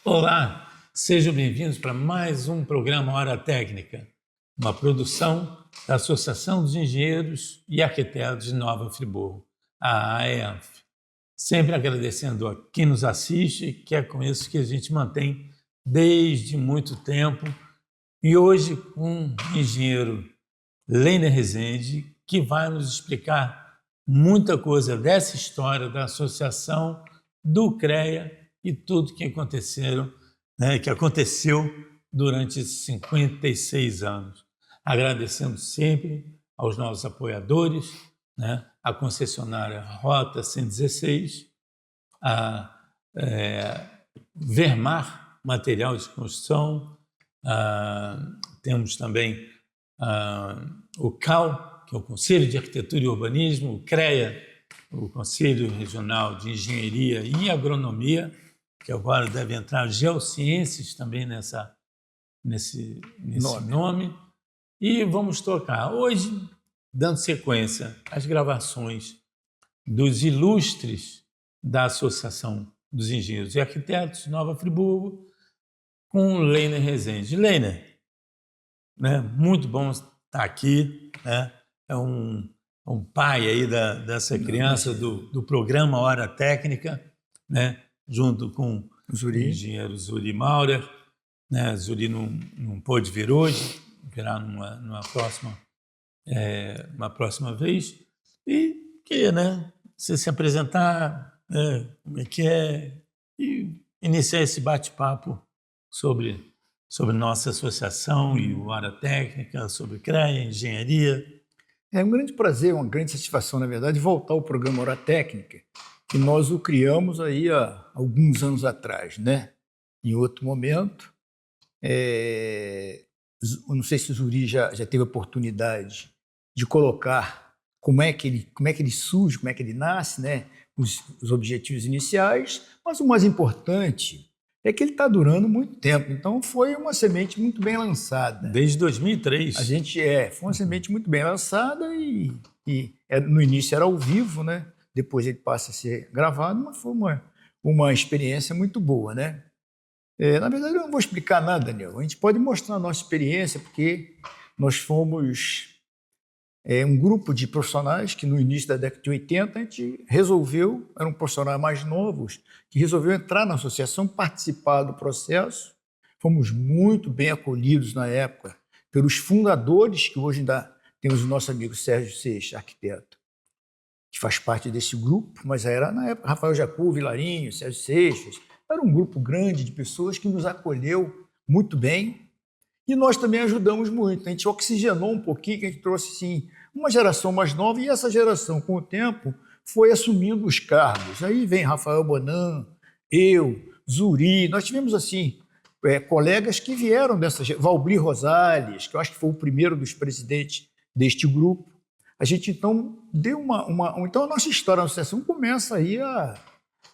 Olá, sejam bem-vindos para mais um programa Hora Técnica, uma produção da Associação dos Engenheiros e Arquitetos de Nova Friburgo, a AEANF. Sempre agradecendo a quem nos assiste, que é com isso que a gente mantém desde muito tempo. E hoje com o engenheiro Leiner Rezende, que vai nos explicar muita coisa dessa história da associação, do CREA e tudo que aconteceu durante esses 56 anos. Agradecendo sempre aos nossos apoiadores, a concessionária Rota 116, a Vermar Material de Construção, temos também o CAU, que é o Conselho de Arquitetura e Urbanismo, o CREA, o Conselho Regional de Engenharia e Agronomia, que agora deve entrar Geociências também nesse nome. E vamos tocar hoje, dando sequência às gravações dos ilustres da Associação dos Engenheiros e Arquitetos de Nova Friburgo, com o Leiner Rezende. Leiner, muito bom estar aqui, é um pai aí dessa criança do programa Hora Técnica, junto com o engenheiro Zuri Maurer. Zuri não pôde vir hoje, virá numa próxima vez. E queria você se apresentar, como é que é, e iniciar esse bate-papo sobre nossa associação e o Hora Técnica, sobre CREA, engenharia. É um grande prazer, uma grande satisfação, na verdade, voltar ao programa Hora Técnica, que nós o criamos aí há alguns anos atrás, Em outro momento. Eu não sei se o Zuri já teve a oportunidade de colocar como é que ele surge, como é que ele nasce, os objetivos iniciais, mas o mais importante é que ele está durando muito tempo. Então, foi uma semente muito bem lançada. Desde 2003. Foi uma semente muito bem lançada e no início era ao vivo, Depois ele passa a ser gravado, mas foi uma experiência muito boa, Na verdade, eu não vou explicar nada, Daniel. A gente pode mostrar a nossa experiência, porque nós fomos um grupo de profissionais que no início da década de 80 a gente resolveu, eram profissionais mais novos, que resolveu entrar na associação, participar do processo. Fomos muito bem acolhidos na época pelos fundadores, que hoje ainda temos o nosso amigo Sérgio Seixas, arquiteto, que faz parte desse grupo, mas era na época Rafael Jacu, Vilarinho, Sérgio Seixas. Era um grupo grande de pessoas que nos acolheu muito bem. E nós também ajudamos muito. A gente oxigenou um pouquinho, que a gente trouxe assim, uma geração mais nova, e essa geração, com o tempo, foi assumindo os cargos. Aí vem Rafael Bonan, eu, Zuri. Nós tivemos assim colegas que vieram dessa geração. Valbri Rosales, que eu acho que foi o primeiro dos presidentes deste grupo. A gente então deu então a nossa história na associação começa aí há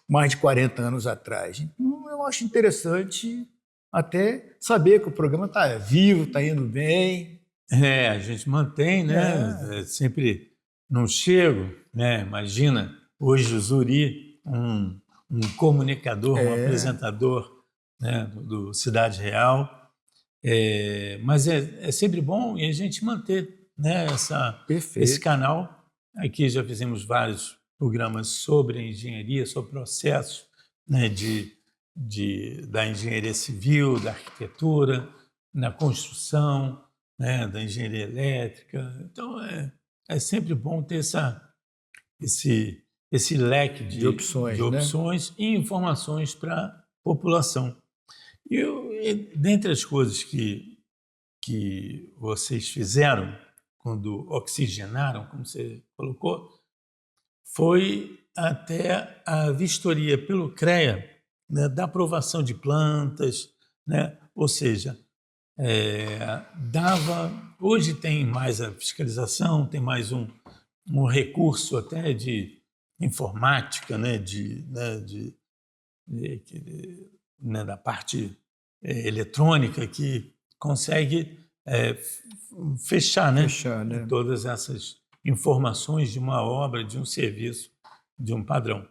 mais de 40 anos atrás. Então eu acho interessante até saber que o programa está vivo, está indo bem. A gente mantém, sempre não chego, Imagina, hoje o Zuri, um comunicador, um apresentador do Cidade Real. Mas é sempre bom e a gente manter esse canal. Aqui já fizemos vários programas sobre engenharia, sobre processos da engenharia civil, da arquitetura, na construção, da engenharia elétrica. Então, é sempre bom ter esse leque de opções e informações para a população. E dentre as coisas que vocês fizeram, quando oxigenaram, como você colocou, foi até a vistoria pelo CREA, da aprovação de plantas, ou seja, hoje tem mais a fiscalização, tem mais um recurso até de informática, da parte eletrônica, que consegue fechar todas essas informações de uma obra, de um serviço, de um padrão.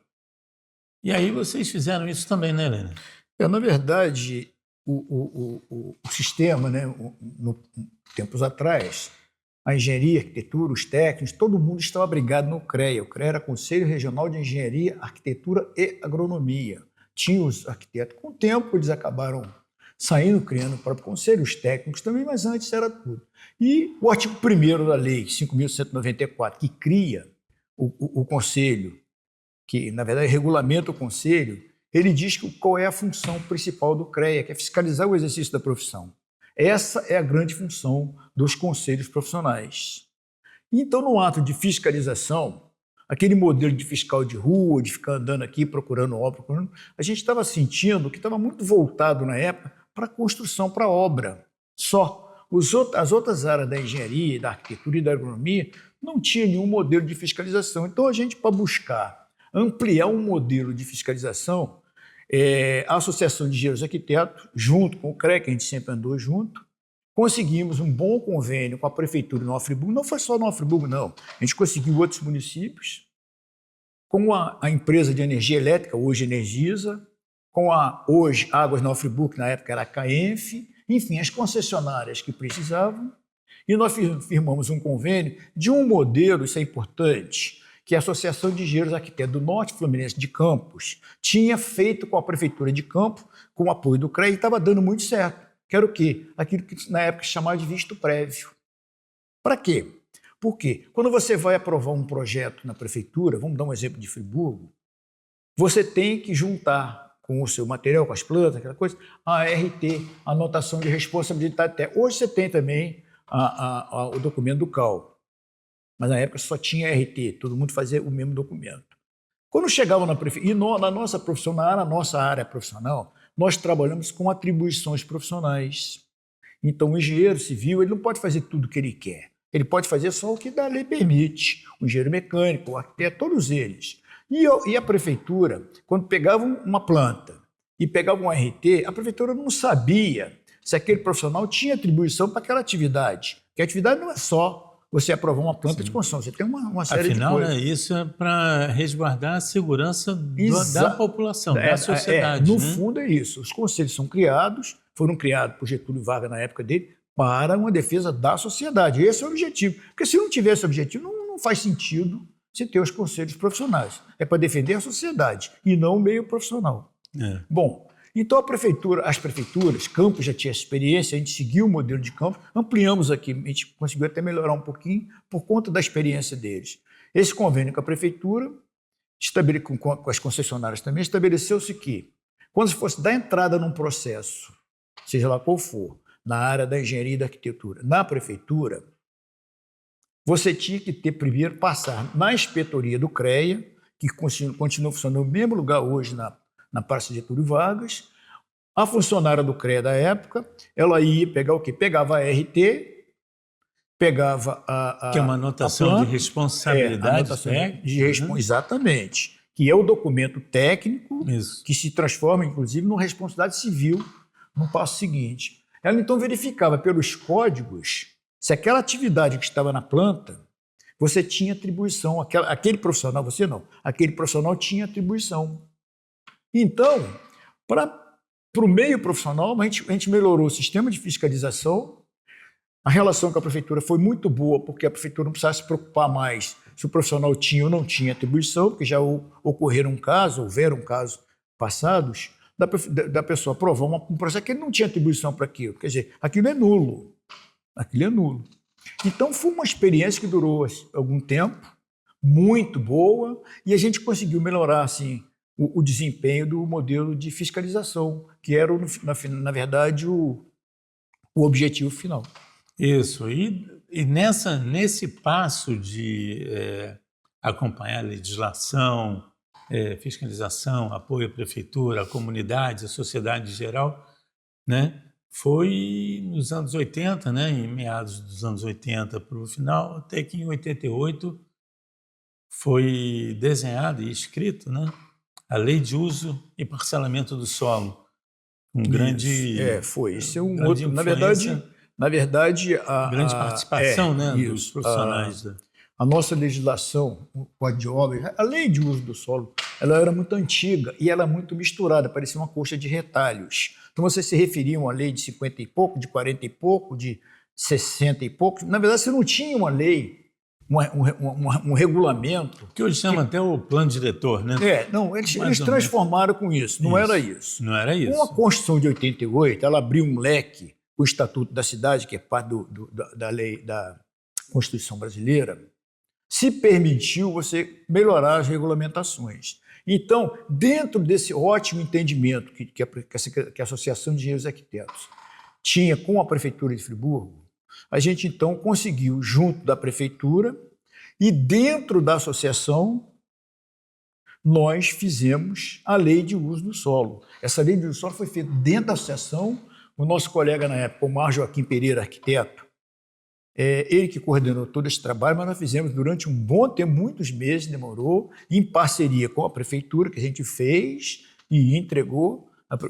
E aí vocês fizeram isso também, né, Helena? Na verdade, o sistema, né, tempos atrás, a engenharia, a arquitetura, os técnicos, todo mundo estava abrigado no CREA. O CREA era Conselho Regional de Engenharia, Arquitetura e Agronomia. Tinha os arquitetos. Com o tempo, eles acabaram saindo, criando o próprio conselho, os técnicos também, mas antes era tudo. E o artigo 1º da Lei 5.194, que cria o conselho, que, na verdade, regulamenta o conselho, ele diz qual é a função principal do CREA, que é fiscalizar o exercício da profissão. Essa é a grande função dos conselhos profissionais. Então, no ato de fiscalização, aquele modelo de fiscal de rua, de ficar andando aqui procurando obra, a gente estava sentindo que estava muito voltado na época para a construção, para a obra. Só. As outras áreas da engenharia, da arquitetura e da agronomia não tinha nenhum modelo de fiscalização. Então, a gente, para buscar ampliar um modelo de fiscalização, a Associação de Engenheiros e Arquitetos, junto com o CREA, que a gente sempre andou junto, conseguimos um bom convênio com a Prefeitura de Nova Friburgo. Não foi só Nova Friburgo, não. A gente conseguiu outros municípios, com a empresa de energia elétrica, hoje Energisa, com a hoje Águas Nova Friburgo, que na época era a CAENF, enfim, as concessionárias que precisavam, e nós firmamos um convênio de um modelo, isso é importante, que a Associação de Engenheiros e Arquitetos do Norte Fluminense de Campos tinha feito com a Prefeitura de Campos, com o apoio do CREA, e estava dando muito certo. Que era o quê? Aquilo que na época se chamava de visto prévio. Para quê? Porque quando você vai aprovar um projeto na Prefeitura, vamos dar um exemplo de Friburgo, você tem que juntar com o seu material, com as plantas, aquela coisa, a ART, a anotação de responsabilidade técnica. Hoje você tem também o documento do CAL, mas na época só tinha ART, todo mundo fazia o mesmo documento. Quando chegava na Prefeitura, e na nossa profissão, na nossa área profissional, nós trabalhamos com atribuições profissionais. Então, o engenheiro civil ele não pode fazer tudo o que ele quer. Ele pode fazer só o que a lei permite. O engenheiro mecânico, o arquiteto, todos eles. E a prefeitura, quando pegava uma planta e pegava um RT, a prefeitura não sabia se aquele profissional tinha atribuição para aquela atividade. Porque a atividade não é só você aprovar uma planta de construção, você tem uma série de coisas. Afinal, isso é para resguardar a segurança da população, da sociedade. No fundo é isso. Os conselhos foram criados por Getúlio Vargas na época dele, para uma defesa da sociedade. Esse é o objetivo. Porque se não tivesse objetivo, não faz sentido você ter os conselhos profissionais. É para defender a sociedade e não o meio profissional. Bom, então as prefeituras, Campos já tinha experiência, a gente seguiu o modelo de Campos, ampliamos aqui, a gente conseguiu até melhorar um pouquinho por conta da experiência deles. Esse convênio com a prefeitura, com as concessionárias também, estabeleceu-se que, quando se fosse dar entrada num processo, seja lá qual for, na área da engenharia e da arquitetura, na prefeitura, você tinha que primeiro passar na inspetoria do CREA, que continua funcionando no mesmo lugar hoje na Praça Getúlio Vargas. A funcionária do CREA da época, ela ia pegar o quê? Pegava a RT, pegava que é uma anotação de responsabilidade técnica. Exatamente. Que é o documento técnico que se transforma, inclusive, numa responsabilidade civil no passo seguinte. Ela, então, verificava pelos códigos se aquela atividade que estava na planta, você tinha atribuição. Aquele profissional, você não. Aquele profissional tinha atribuição. Então, para o meio profissional, a gente melhorou o sistema de fiscalização. A relação com a prefeitura foi muito boa, porque a prefeitura não precisava se preocupar mais se o profissional tinha ou não tinha atribuição, porque já houveram casos passados, da pessoa aprovar um processo que ele não tinha atribuição para aquilo. Quer dizer, aquilo é nulo. Então, foi uma experiência que durou algum tempo, muito boa, e a gente conseguiu melhorar assim, o desempenho do modelo de fiscalização, que era, na verdade, o objetivo final. Isso. E nesse passo de acompanhar a legislação, fiscalização, apoio à prefeitura, à comunidade, à sociedade em geral, né? Foi nos anos 80, né? Em meados dos anos 80 para o final, até que em 88 foi desenhada e escrita, né? A Lei de Uso e Parcelamento do Solo. Grande... foi. Isso é um outro... Na verdade, grande participação dos profissionais. a nossa legislação, o Código de Obras, a lei de uso do solo, ela era muito antiga e ela é muito misturada, parecia uma coxa de retalhos. Então, vocês se referiam à lei de 50 e pouco, de 40 e pouco, de 60 e pouco. Na verdade, você não tinha uma lei, um regulamento. Que hoje chama até o plano diretor, né? Não, eles transformaram com isso, não era isso. Não era isso. Com a Constituição de 88, ela abriu um leque, o Estatuto da Cidade, que é parte da lei da Constituição brasileira, se permitiu você melhorar as regulamentações. Então, dentro desse ótimo entendimento que a Associação de Engenheiros e Arquitetos tinha com a Prefeitura de Friburgo, a gente então conseguiu, junto da Prefeitura e dentro da associação, nós fizemos a lei de uso do solo. Essa lei de uso do solo foi feita dentro da associação. O nosso colega na época, o Mar Joaquim Pereira, arquiteto, ele que coordenou todo esse trabalho, mas nós fizemos durante um bom tempo, muitos meses, demorou, em parceria com a Prefeitura, que a gente fez e entregou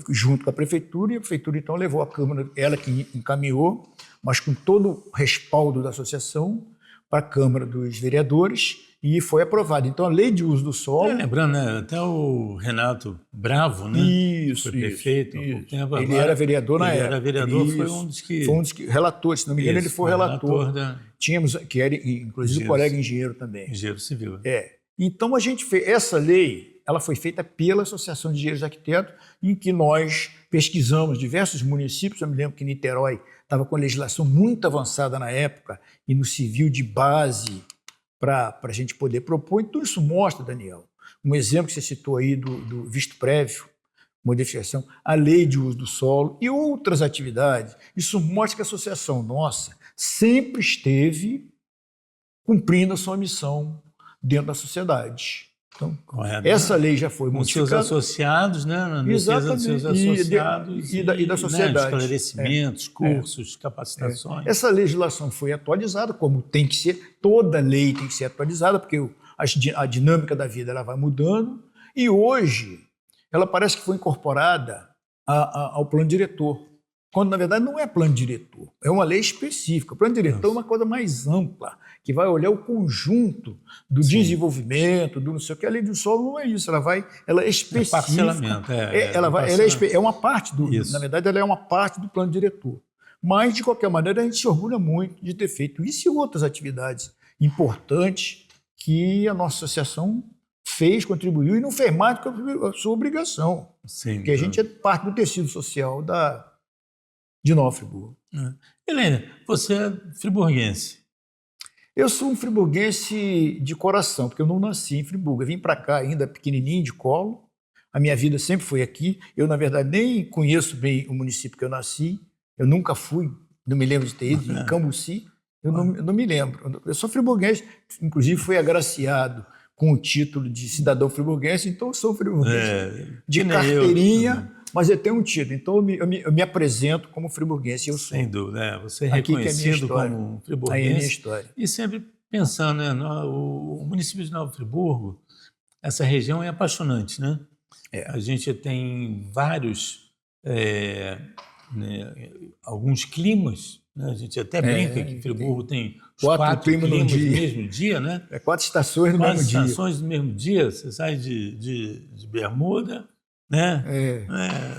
junto com a Prefeitura, e a Prefeitura então levou à Câmara, ela que encaminhou, mas com todo o respaldo da associação, para a Câmara dos Vereadores, e foi aprovado. Então, a lei de uso do solo... lembrando, né, até o Renato Bravo, né? Isso, foi prefeito. Tempo, ele era vereador na época. Ele era vereador, foi um dos que... Foi um dos que... Relatores, se não me engano, ele foi relator. Tínhamos, que era, inclusive, o colega engenheiro também. Engenheiro civil. Então, a gente fez... Essa lei, ela foi feita pela Associação de Engenheiros e Arquitetos, em que nós pesquisamos diversos municípios. Eu me lembro que Niterói estava com a legislação muito avançada na época, e no civil de base, para a gente poder propor. Então, isso mostra, Daniel, um exemplo que você citou aí do visto prévio, modificação, a lei de uso do solo e outras atividades. Isso mostra que a associação nossa sempre esteve cumprindo a sua missão dentro da sociedade. Então, essa lei já foi modificada. Com seus associados, né? Na defesa dos seus associados e da sociedade. Né? Esclarecimentos, cursos, capacitações. Essa legislação foi atualizada, como tem que ser, toda lei tem que ser atualizada, porque a dinâmica da vida ela vai mudando, e hoje ela parece que foi incorporada ao plano diretor, quando na verdade não é plano diretor, é uma lei específica. O plano diretor é uma coisa mais ampla, que vai olhar o conjunto do desenvolvimento, do não sei o que. A lei do solo não é isso, ela é específica. Parcelamento, é uma parte na verdade, ela é uma parte do plano diretor. Mas, de qualquer maneira, a gente se orgulha muito de ter feito isso e outras atividades importantes que a nossa associação fez, contribuiu e não fez mais do que a sua obrigação. Sim, porque a gente é parte do tecido social de Nova Friburgo. Helena, você é friburguense. Eu sou um friburguense de coração, porque eu não nasci em Friburgo. Eu vim para cá ainda pequenininho, de colo. A minha vida sempre foi aqui. Eu, na verdade, nem conheço bem o município que eu nasci. Eu nunca fui, não me lembro de ter ido, em Cambuci. Eu não me lembro. Eu sou friburguense, inclusive fui agraciado com o título de cidadão friburguense, então eu sou friburguense de carteirinha, mas eu tenho um título. Então eu me apresento como friburguense. Eu sou. Sem dúvida, você é reconhecido como friburguense. Aí é a minha história. E sempre pensando, né, o município de Nova Friburgo, essa região é apaixonante, né? A gente tem vários, alguns climas, né? A gente até brinca que Friburgo tem os quatro climas no mesmo dia, né? 4 estações no mesmo dia. 4 estações no mesmo dia, você sai de bermuda, né?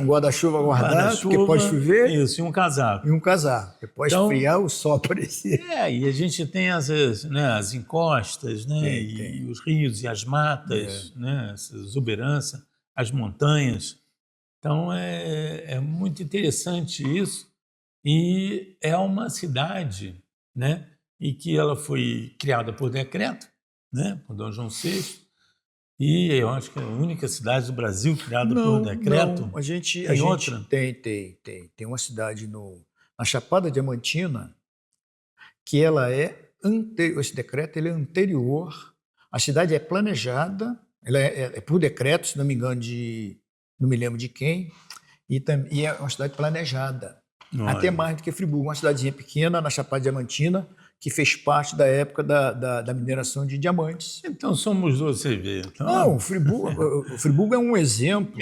Um guarda-chuva guardado, porque pode chover. Isso, e um casaco. Porque pode esfriar, o sol aparecer. E a gente tem as encostas, né? E os rios e as matas, né? Essa exuberância, as montanhas. Então, é muito interessante isso. E é uma cidade, né? E que ela foi criada por decreto, né? Por Dom João VI. E eu acho que é a única cidade do Brasil criada por decreto. Não. A gente outra? Tem uma cidade na Chapada Diamantina que ela esse decreto ele é anterior. A cidade é planejada, ela é por decreto, se não me engano, não me lembro de quem, e é uma cidade planejada. Até mais do que Friburgo, uma cidadezinha pequena na Chapada Diamantina, que fez parte da época da mineração de diamantes. Então somos dois, você vê. Então... Não, o Friburgo é um exemplo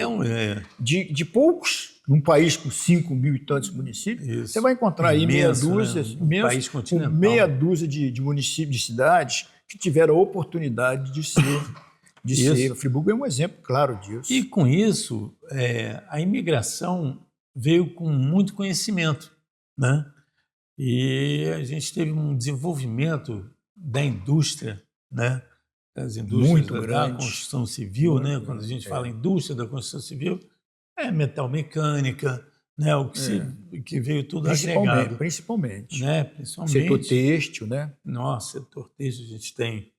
de poucos num país com 5 mil e tantos municípios, Isso. você vai encontrar aí Imenso, meia dúzia, né? Um país continental. meia dúzia de municípios, de cidades que tiveram a oportunidade de ser. Friburgo é um exemplo claro disso. E com isso, a imigração veio com muito conhecimento, né? E a gente teve um desenvolvimento da indústria, né? Das indústrias Muito da grande. construção civil, Muito né? grande, Quando a gente fala indústria da construção civil, é metal mecânica, né? O que veio tudo agregado. Principalmente. Né? Principalmente. Setor têxtil, né? Nossa, setor têxtil, a gente tem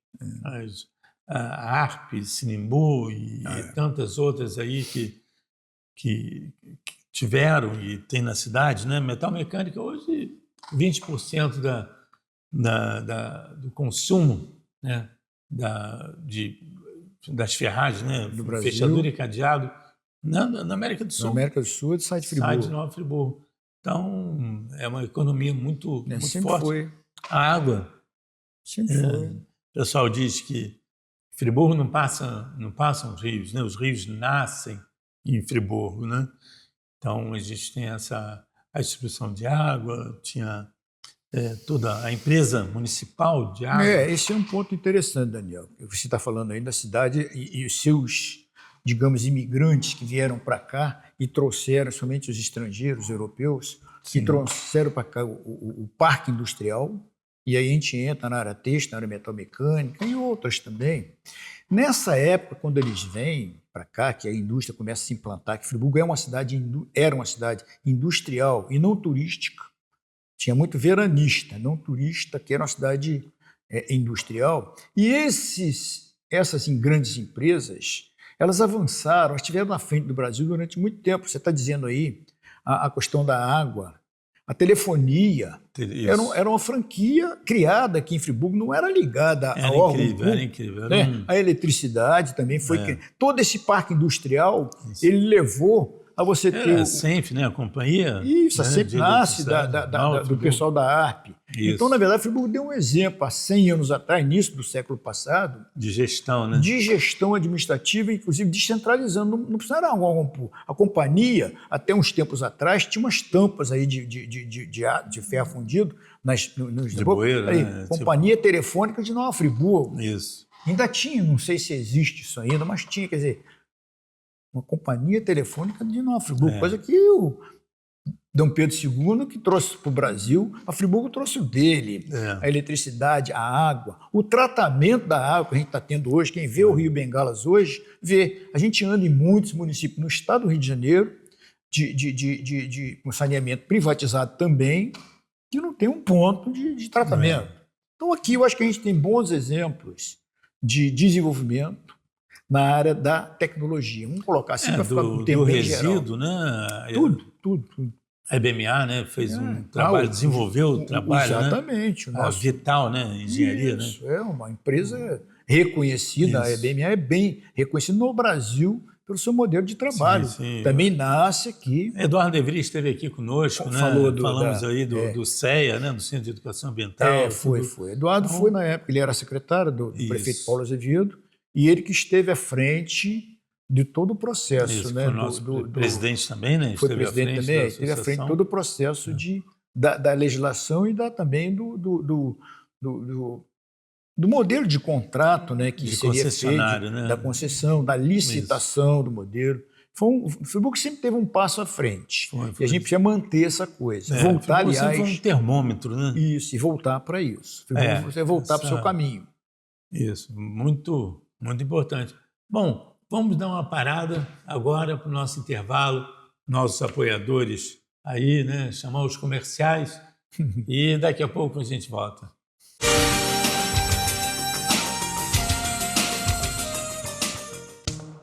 a ARP, Sinimbu e tantas outras aí que tiveram e tem na cidade, né? Metal mecânica hoje 20% do consumo, né? Das ferragens, né? Do Brasil. Fechadura e cadeado na América do Sul. Na América do Sul, sai de Friburgo. Sai de Nova Friburgo. Então, é uma economia muito Sempre forte. foi. A água. Sempre foi. O pessoal diz que Friburgo não passam os rios, né? Os rios nascem em Friburgo, né? Então, a gente tem a distribuição de água, tinha toda a empresa municipal de água. Esse é um ponto interessante, Daniel. Você está falando aí da cidade e os seus, digamos, imigrantes que vieram para cá e trouxeram, somente os estrangeiros europeus, que trouxeram para cá o parque industrial, e aí a gente entra na área têxtil, na área metalmecânica e outras também. Nessa época, quando eles vêm para cá, que a indústria começa a se implantar, que Friburgo era uma cidade industrial e não turística, tinha muito veranista, não turista, que era uma cidade industrial. E essas grandes empresas, elas avançaram, elas estiveram na frente do Brasil durante muito tempo. Você está dizendo aí a questão da água, a telefonia. Era uma franquia criada aqui em Friburgo, não era ligada a órgão público. Era incrível. Né? A eletricidade também foi... Todo esse parque industrial, ele levou a você ter... A Senf, né? A companhia... Isso, a Senf nasce do pessoal da ARP. Isso. Então, na verdade, Friburgo deu um exemplo há 100 anos atrás, início do século passado... De gestão, né? De gestão administrativa, inclusive descentralizando. Não precisava a companhia, até uns tempos atrás, tinha umas tampas aí de ferro fundido nos de bueiro, né? Companhia Telefônica de Nova Friburgo. Isso. Ainda tinha, não sei se existe isso ainda, mas tinha, quer dizer... Uma companhia telefônica de Nova Friburgo, coisa que o Dom Pedro II que trouxe para o Brasil, a Friburgo trouxe o dele, a eletricidade, a água, o tratamento da água que a gente está tendo hoje. Quem vê o Rio Bengalas hoje, vê, a gente anda em muitos municípios no estado do Rio de Janeiro, com saneamento privatizado também, que não tem um ponto de tratamento. Então aqui eu acho que a gente tem bons exemplos de desenvolvimento na área da tecnologia. Vamos colocar assim para ficar com o tempo bem geral. Do resíduo, né? Tudo. A EBMA, né, fez um trabalho, desenvolveu o trabalho, exatamente, né? Vital, né? Engenharia, isso, né? É uma empresa reconhecida, a EBMA é bem reconhecida no Brasil pelo seu modelo de trabalho. Sim. Também nasce aqui... Eduardo De Vries esteve aqui conosco, né? Falamos aí do CEA, né? Do Centro de Educação Ambiental. Foi. Eduardo foi na época, ele era secretário do prefeito Paulo Azevedo, e ele que esteve à frente de todo o processo. Isso, né? Foi o nosso presidente também, né? Foi presidente também, esteve à frente de todo o processo da legislação e também do modelo de contrato, né, que seria feito, né? da concessão, da licitação do modelo. O Friburgo sempre teve um passo à frente. E a gente precisa manter essa coisa. Voltar, aliás... foi um termômetro, né? Isso, e voltar para isso. Você voltar para o seu caminho. Isso, muito importante. Bom, vamos dar uma parada agora para o nosso intervalo, nossos apoiadores aí, né? Chamar os comerciais e daqui a pouco a gente volta.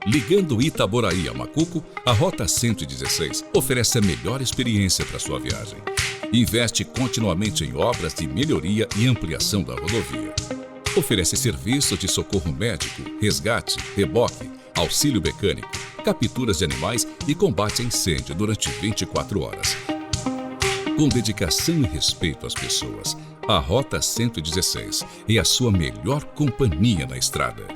Ligando Itaboraí a Macuco, a Rota 116 oferece a melhor experiência para sua viagem. Investe continuamente em obras de melhoria e ampliação da rodovia. Oferece serviço de socorro médico, resgate, reboque, auxílio mecânico, capturas de animais e combate a incêndio durante 24 horas. Com dedicação e respeito às pessoas, a Rota 116 é a sua melhor companhia na estrada.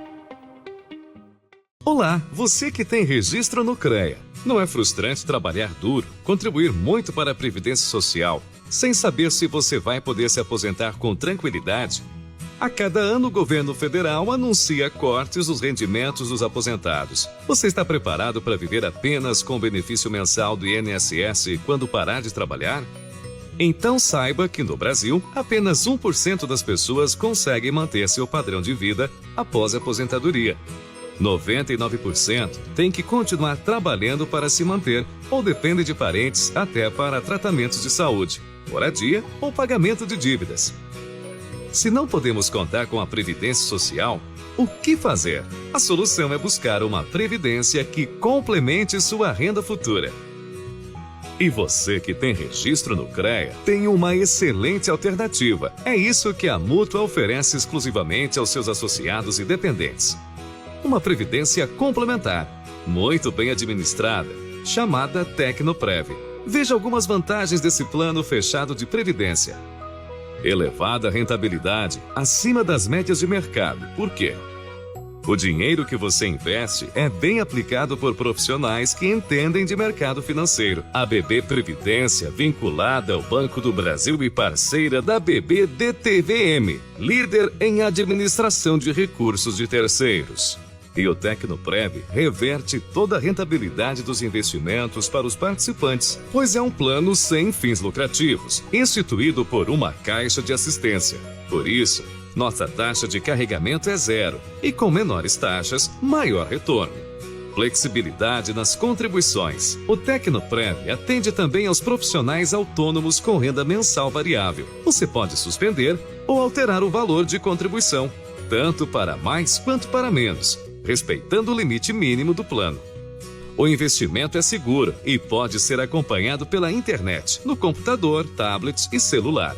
Olá, você que tem registro no CREA. Não é frustrante trabalhar duro, contribuir muito para a Previdência Social, sem saber se você vai poder se aposentar com tranquilidade? A cada ano, o governo federal anuncia cortes nos rendimentos dos aposentados. Você está preparado para viver apenas com o benefício mensal do INSS quando parar de trabalhar? Então saiba que no Brasil, apenas 1% das pessoas conseguem manter seu padrão de vida após a aposentadoria. 99% tem que continuar trabalhando para se manter ou depende de parentes até para tratamentos de saúde, moradia ou pagamento de dívidas. Se não podemos contar com a Previdência Social, o que fazer? A solução é buscar uma previdência que complemente sua renda futura. E você que tem registro no CREA tem uma excelente alternativa. É isso que a Mútua oferece exclusivamente aos seus associados e dependentes. Uma previdência complementar, muito bem administrada, chamada Tecnoprev. Veja algumas vantagens desse plano fechado de previdência. Elevada rentabilidade, acima das médias de mercado. Por quê? O dinheiro que você investe é bem aplicado por profissionais que entendem de mercado financeiro. A BB Previdência, vinculada ao Banco do Brasil e parceira da BB DTVM, líder em administração de recursos de terceiros. E o Tecnoprev reverte toda a rentabilidade dos investimentos para os participantes, pois é um plano sem fins lucrativos, instituído por uma caixa de assistência. Por isso, nossa taxa de carregamento é zero e com menores taxas, maior retorno. Flexibilidade nas contribuições. O Tecnoprev atende também aos profissionais autônomos com renda mensal variável. Você pode suspender ou alterar o valor de contribuição, tanto para mais quanto para menos, respeitando o limite mínimo do plano. O investimento é seguro e pode ser acompanhado pela internet, no computador, tablets e celular.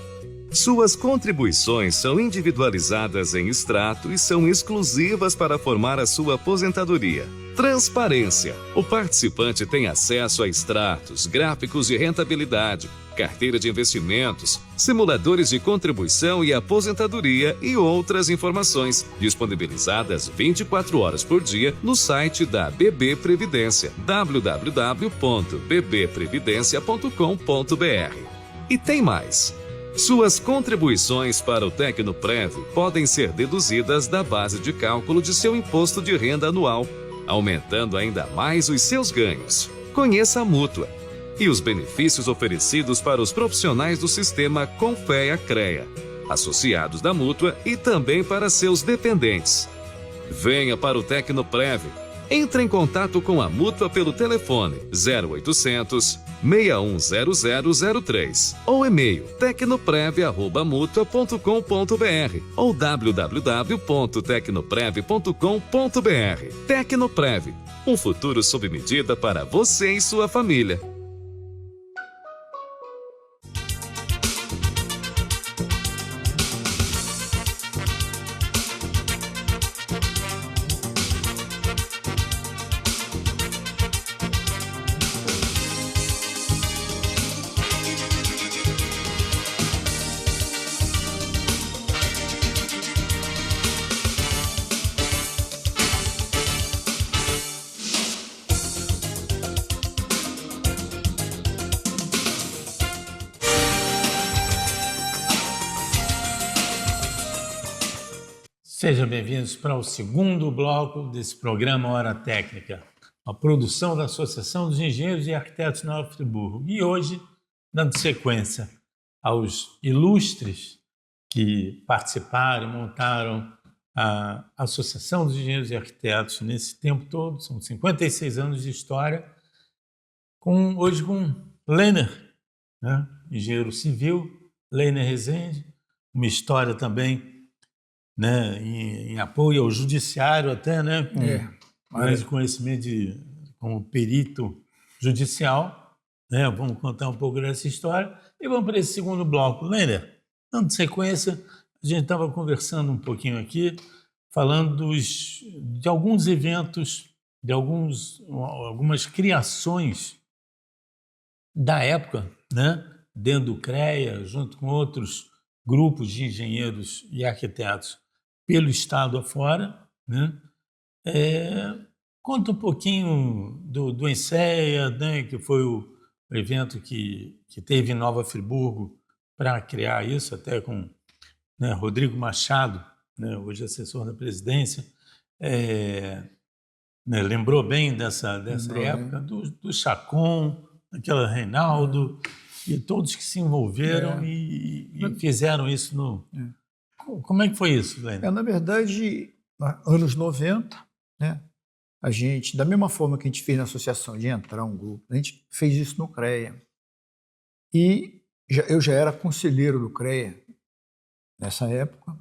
Suas contribuições são individualizadas em extrato e são exclusivas para formar a sua aposentadoria. Transparência. O participante tem acesso a extratos, gráficos de rentabilidade, carteira de investimentos, simuladores de contribuição e aposentadoria e outras informações, disponibilizadas 24 horas por dia no site da BB Previdência, www.bbprevidencia.com.br. E tem mais! Suas contribuições para o Tecnoprev podem ser deduzidas da base de cálculo de seu imposto de renda anual, aumentando ainda mais os seus ganhos. Conheça a Mútua e os benefícios oferecidos para os profissionais do sistema Confea-CREA, associados da Mútua e também para seus dependentes. Venha para o Tecnoprev. Entre em contato com a Mútua pelo telefone 0800 610003 ou e-mail tecnoprev@mutua.com.br ou www.tecnoprev.com.br. Tecnoprev, um futuro sob medida para você e sua família. Sejam bem-vindos para o segundo bloco desse programa Hora Técnica, a produção da Associação dos Engenheiros e Arquitetos de Nova Friburgo. E hoje, dando sequência aos ilustres que participaram e montaram a Associação dos Engenheiros e Arquitetos nesse tempo todo, são 56 anos de história, hoje com Leiner, né? Engenheiro civil, Leiner Rezende, uma história também, né, em apoio ao judiciário até, né, com mais conhecimento como perito judicial, né, vamos contar um pouco dessa história e vamos para esse segundo bloco. Leiner, dando sequência, a gente estava conversando um pouquinho aqui, falando de alguns eventos, de algumas criações da época, né, dentro do CREA, junto com outros grupos de engenheiros e arquitetos pelo estado afora, né? Conta um pouquinho do Enseia, né, que foi o evento que teve em Nova Friburgo para criar isso, até com, né, Rodrigo Machado, né, hoje assessor da presidência, né, lembrou bem dessa Lembrou, época, do Chacon, daquela Reinaldo, e todos que se envolveram e fizeram isso no... Como é que foi isso, Lênin? Na verdade, anos 90, né, a gente, da mesma forma que a gente fez na associação de entrar um grupo, a gente fez isso no CREA. E eu já era conselheiro do CREA nessa época,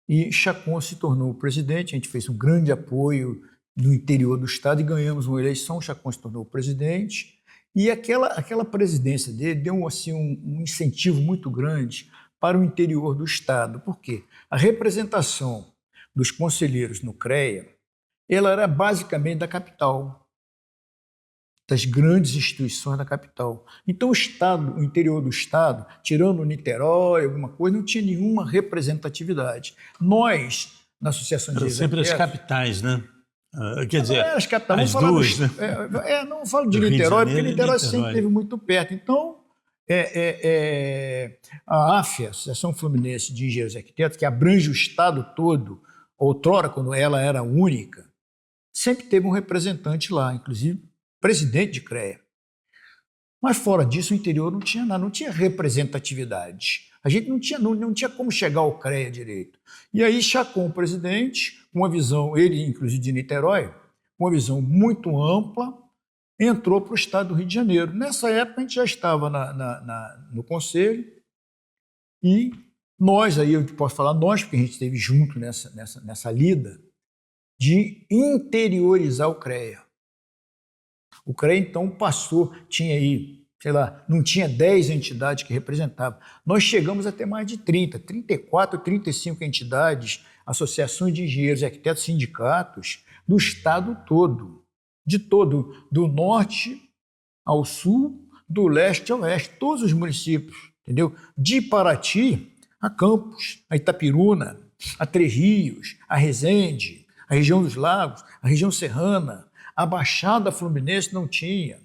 e Chacon se tornou o presidente, a gente fez um grande apoio no interior do estado e ganhamos uma eleição, Chacon se tornou o presidente, e aquela presidência dele deu assim, um incentivo muito grande para o interior do estado. Por quê? A representação dos conselheiros no CREA, ela era basicamente da capital, das grandes instituições da capital. Então o interior do estado, tirando o Niterói, alguma coisa, não tinha nenhuma representatividade. Nós, na Associação de Engenheiros sempre as capitais, né? Quer dizer, as capitais, as duas, né? Não falo de Do Rio de Niterói, Janeiro porque e Niterói Niterói. sempre esteve muito perto. Então, a AFIA, Associação Fluminense de Engenheiros e Arquitetos, que abrange o estado todo, outrora, quando ela era única, sempre teve um representante lá, inclusive presidente de CREA. Mas fora disso, o interior não tinha nada, não tinha representatividade. A gente não tinha como chegar ao CREA direito. E aí Chacon, o presidente, com uma visão, ele inclusive de Niterói, uma visão muito ampla, entrou para o estado do Rio de Janeiro. Nessa época a gente já estava no conselho e nós, aí eu posso falar nós, porque a gente esteve junto nessa lida, de interiorizar o CREA. O CREA, então, tinha aí, sei lá, não tinha 10 entidades que representavam. Nós chegamos a ter mais de 30, 34, 35 entidades, associações de engenheiros e arquitetos, sindicatos, do estado todo, do norte ao sul, do leste ao oeste, todos os municípios, entendeu? De Paraty a Campos, a Itapiruna, a Três Rios, a Resende, a região dos Lagos, a região serrana, a Baixada Fluminense não tinha.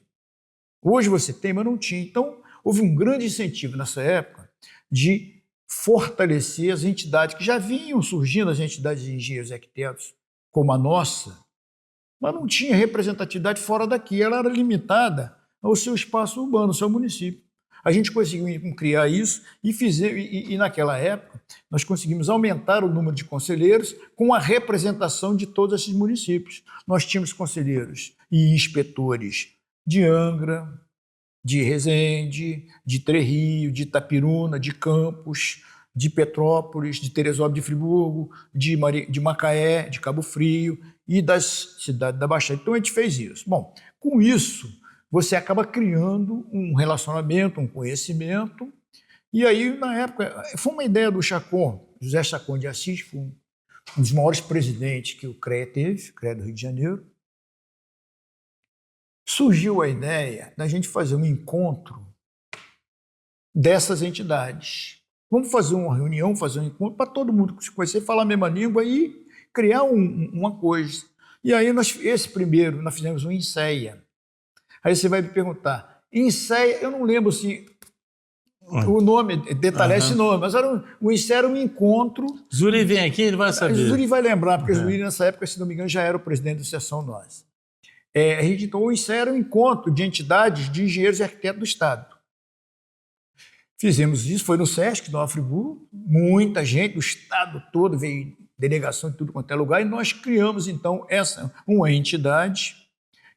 Hoje você tem, mas não tinha. Então, houve um grande incentivo nessa época de fortalecer as entidades que já vinham surgindo, as entidades de engenheiros e arquitetos, como a nossa, mas não tinha representatividade fora daqui. Ela era limitada ao seu espaço urbano, ao seu município. A gente conseguiu criar isso e naquela época nós conseguimos aumentar o número de conselheiros com a representação de todos esses municípios. Nós tínhamos conselheiros e inspetores de Angra, de Resende, de Três Rios, de Itapiruna, de Campos, de Petrópolis, de Teresópolis de Friburgo, de Macaé, de Cabo Frio e das cidades da Baixada. Então a gente fez isso. Bom, com isso você acaba criando um relacionamento, um conhecimento. E aí, na época, foi uma ideia do Chacon, José Chacon de Assis, foi um dos maiores presidentes que o CREA teve, o CREA do Rio de Janeiro. Surgiu a ideia da gente fazer um encontro dessas entidades. Vamos fazer uma reunião, fazer um encontro para todo mundo se conhecer, falar a mesma língua e criar uma coisa. E aí, esse primeiro, nós fizemos um Enseia. Aí você vai me perguntar, Enseia, eu não lembro se o nome, detalhar esse nome, mas o Enseia era um encontro. Zuri vem aqui, ele vai saber. Zuri vai lembrar, porque Zuri nessa época, se não me engano, já era o presidente da associação nossa. Então, o Enseia era um encontro de entidades de engenheiros e arquitetos do estado. Fizemos isso, foi no Sesc, no Friburgo, muita gente do estado todo, veio delegação de tudo quanto é lugar, e nós criamos, então, uma entidade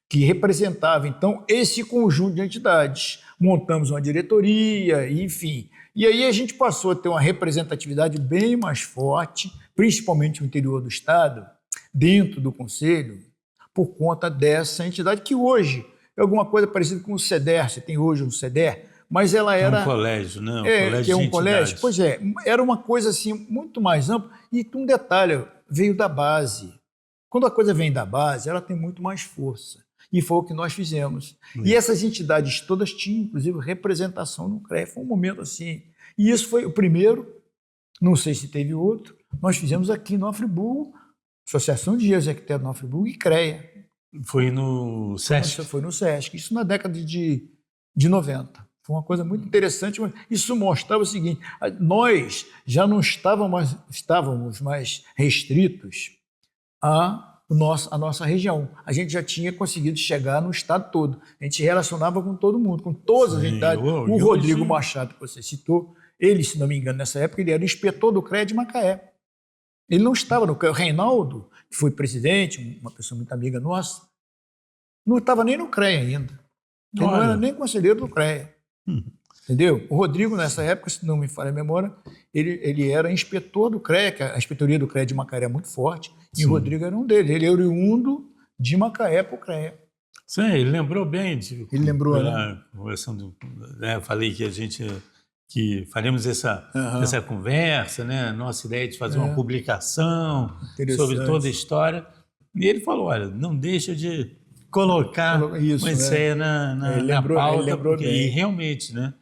que representava, então, esse conjunto de entidades. Montamos uma diretoria, enfim. E aí a gente passou a ter uma representatividade bem mais forte, principalmente no interior do estado, dentro do conselho, por conta dessa entidade, que hoje é alguma coisa parecida com o CEDER. Você tem hoje um CEDER, mas ela era... É um colégio, né? Colégio que é um colégio. Pois é, era uma coisa assim muito mais ampla. E um detalhe, veio da base. Quando a coisa vem da base, ela tem muito mais força. E foi o que nós fizemos. E essas entidades todas tinham, inclusive, representação no CREA. Foi um momento assim. E isso foi o primeiro, não sei se teve outro, nós fizemos aqui no Friburgo, Associação de Engenheiros e Arquitetos no Friburgo e CREA. Foi no SESC. Foi no SESC, isso na década de 90. Foi uma coisa muito interessante, mas isso mostrava o seguinte: nós já não estávamos mais restritos à nossa região. A gente já tinha conseguido chegar no estado todo. A gente se relacionava com todo mundo, com todas as entidades. O Rodrigo Machado, que você citou, ele, se não me engano, nessa época, ele era inspetor do CREA de Macaé. Ele não estava no CREA. O Reinaldo, que foi presidente, uma pessoa muito amiga nossa, não estava nem no CREA ainda. Ele não era nem conselheiro do CREA. Entendeu? O Rodrigo, nessa época, se não me falha a memória, ele era inspetor do CREA, que a inspetoria do CREA de Macaé é muito forte, e o Rodrigo era um deles. Ele é oriundo de Macaé para o CREA. Sim, ele lembrou bem. Ele lembrou, né? Conversando, né? Eu falei que faremos essa conversa, né? Nossa ideia de fazer uma publicação sobre toda a história. E ele falou, olha, não deixa de colocar uma ideia na pauta, porque realmente, né?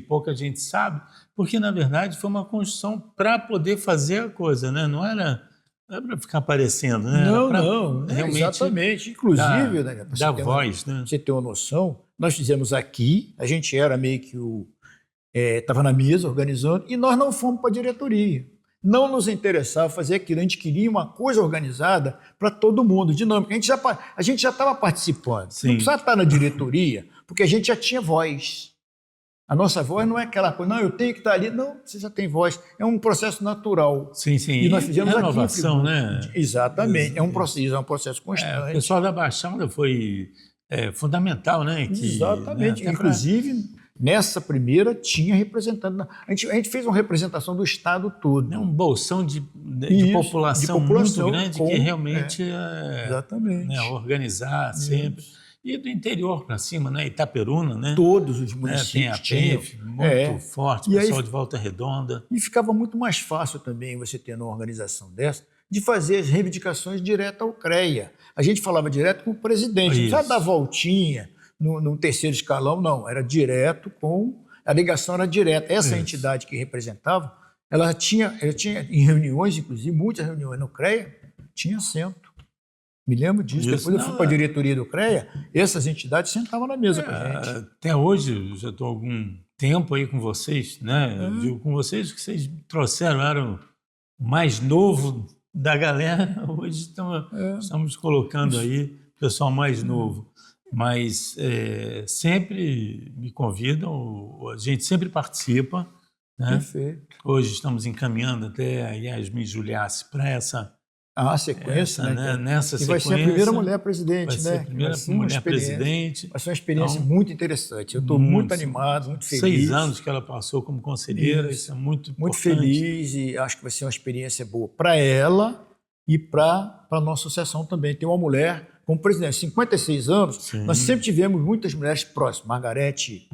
Pouca gente sabe, porque na verdade foi uma construção para poder fazer a coisa, né? Não era para ficar aparecendo, né? Não, realmente exatamente. Inclusive, da voz, né? Você ter uma noção, nós fizemos aqui, a gente era meio que estava na mesa organizando, e nós não fomos para a diretoria. Não nos interessava fazer aquilo, a gente queria uma coisa organizada para todo mundo, dinâmica. A gente já estava participando, não precisava estar na diretoria, porque a gente já tinha voz. A nossa voz não é aquela coisa, não, eu tenho que estar ali. Não, você já tem voz. É um processo natural. Sim. E nós fizemos renovação, né? Exatamente. É um processo constante. O pessoal da Baixada foi fundamental, né? Exatamente. Inclusive, nessa primeira, tinha representando. A gente fez uma representação do Estado todo. É um bolsão de população muito grande que realmente organizar sempre. E do interior para cima, né? Itaperuna, né? Todos os municípios tem a PEF, muito forte, o pessoal de Volta Redonda. E ficava muito mais fácil também você ter uma organização dessa, de fazer as reivindicações direto ao CREA. A gente falava direto com o presidente, não precisava dar voltinha no terceiro escalão, não. Era direto a ligação era direta. Essa entidade que representava, ela tinha em reuniões, inclusive, muitas reuniões no CREA, tinha assento. Me lembro disso. Depois eu fui para a diretoria do CREA, essas entidades sentavam na mesa com a gente. Até hoje, eu já estou há algum tempo aí com vocês, né? Eu digo com vocês, o que vocês trouxeram era o mais novo da galera. Hoje estamos colocando aí o pessoal mais novo. Mas sempre me convidam, a gente sempre participa. Né? Perfeito. Hoje estamos encaminhando até a Yasmin Juliassi para essa sequência, né? Nessa sequência. Vai ser a primeira mulher presidente, vai ser a primeira mulher presidente. Vai ser uma experiência muito interessante. Eu estou muito animado, muito feliz. 6 anos que ela passou como conselheira, isso é muito importante. Muito feliz e acho que vai ser uma experiência boa para ela e para a nossa associação também. Ter uma mulher como presidente, 56 anos, nós sempre tivemos muitas mulheres próximas. Margarete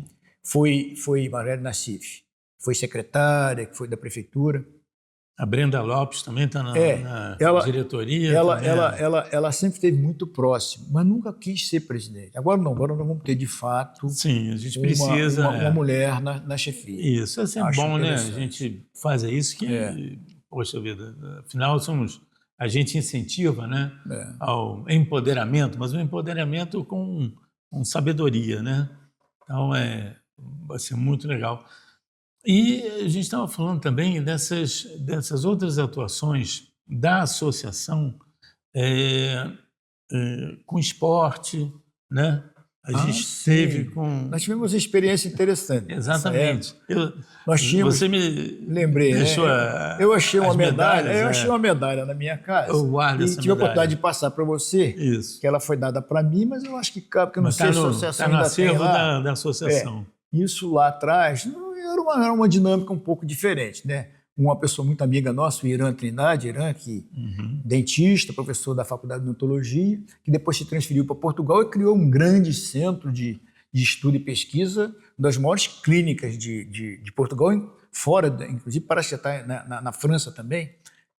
Margarete Nassif, foi secretária, que foi da prefeitura. A Brenda Lopes também está na diretoria. Ela sempre esteve muito próxima, mas nunca quis ser presidente. Agora nós vamos ter, de fato, sim, a gente precisa uma mulher na chefia. Isso, é sempre bom, né? A gente faz isso que, poxa vida, afinal a gente incentiva, né, ao empoderamento, mas um empoderamento com sabedoria, né? Então, vai ser muito legal. E a gente estava falando também dessas outras atuações da associação com esporte, né? A gente teve com... Nós tivemos uma experiência interessante. Exatamente. Nós tínhamos... Você me lembrei, deixou eu achei uma medalha. Eu achei uma medalha na minha casa. Eu guardo essa medalha. Tive a oportunidade de passar para você. Isso. Que ela foi dada para mim, mas eu acho que cabe, porque eu não sei se a associação ainda tem lá. Da associação. Isso lá atrás era uma dinâmica um pouco diferente, né? Uma pessoa muito amiga nossa, o Irã Trindade, dentista, professor da Faculdade de Odontologia, que depois se transferiu para Portugal e criou um grande centro de estudo e pesquisa, uma das maiores clínicas de Portugal, inclusive Paracetar, na França também.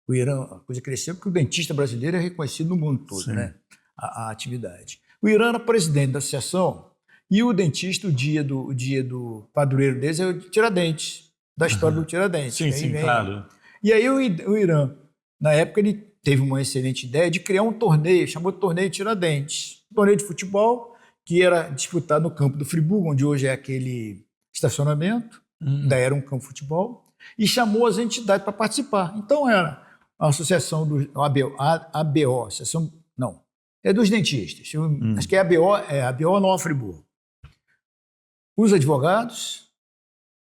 O Irã, a coisa cresceu porque o dentista brasileiro é reconhecido no mundo todo, né? A atividade. O Irã era presidente da associação e o dentista, o dia do padroeiro deles é o Tiradentes, da história do Tiradentes. Sim, claro. E aí o Irã, na época, ele teve uma excelente ideia de criar um torneio, chamou de Torneio Tiradentes. Um torneio de futebol que era disputado no campo do Friburgo, onde hoje é aquele estacionamento, ainda era um campo de futebol, e chamou as entidades para participar. Então era a associação do ABO, associação, não, é dos dentistas, acho que é ABO Nova Friburgo. Os advogados,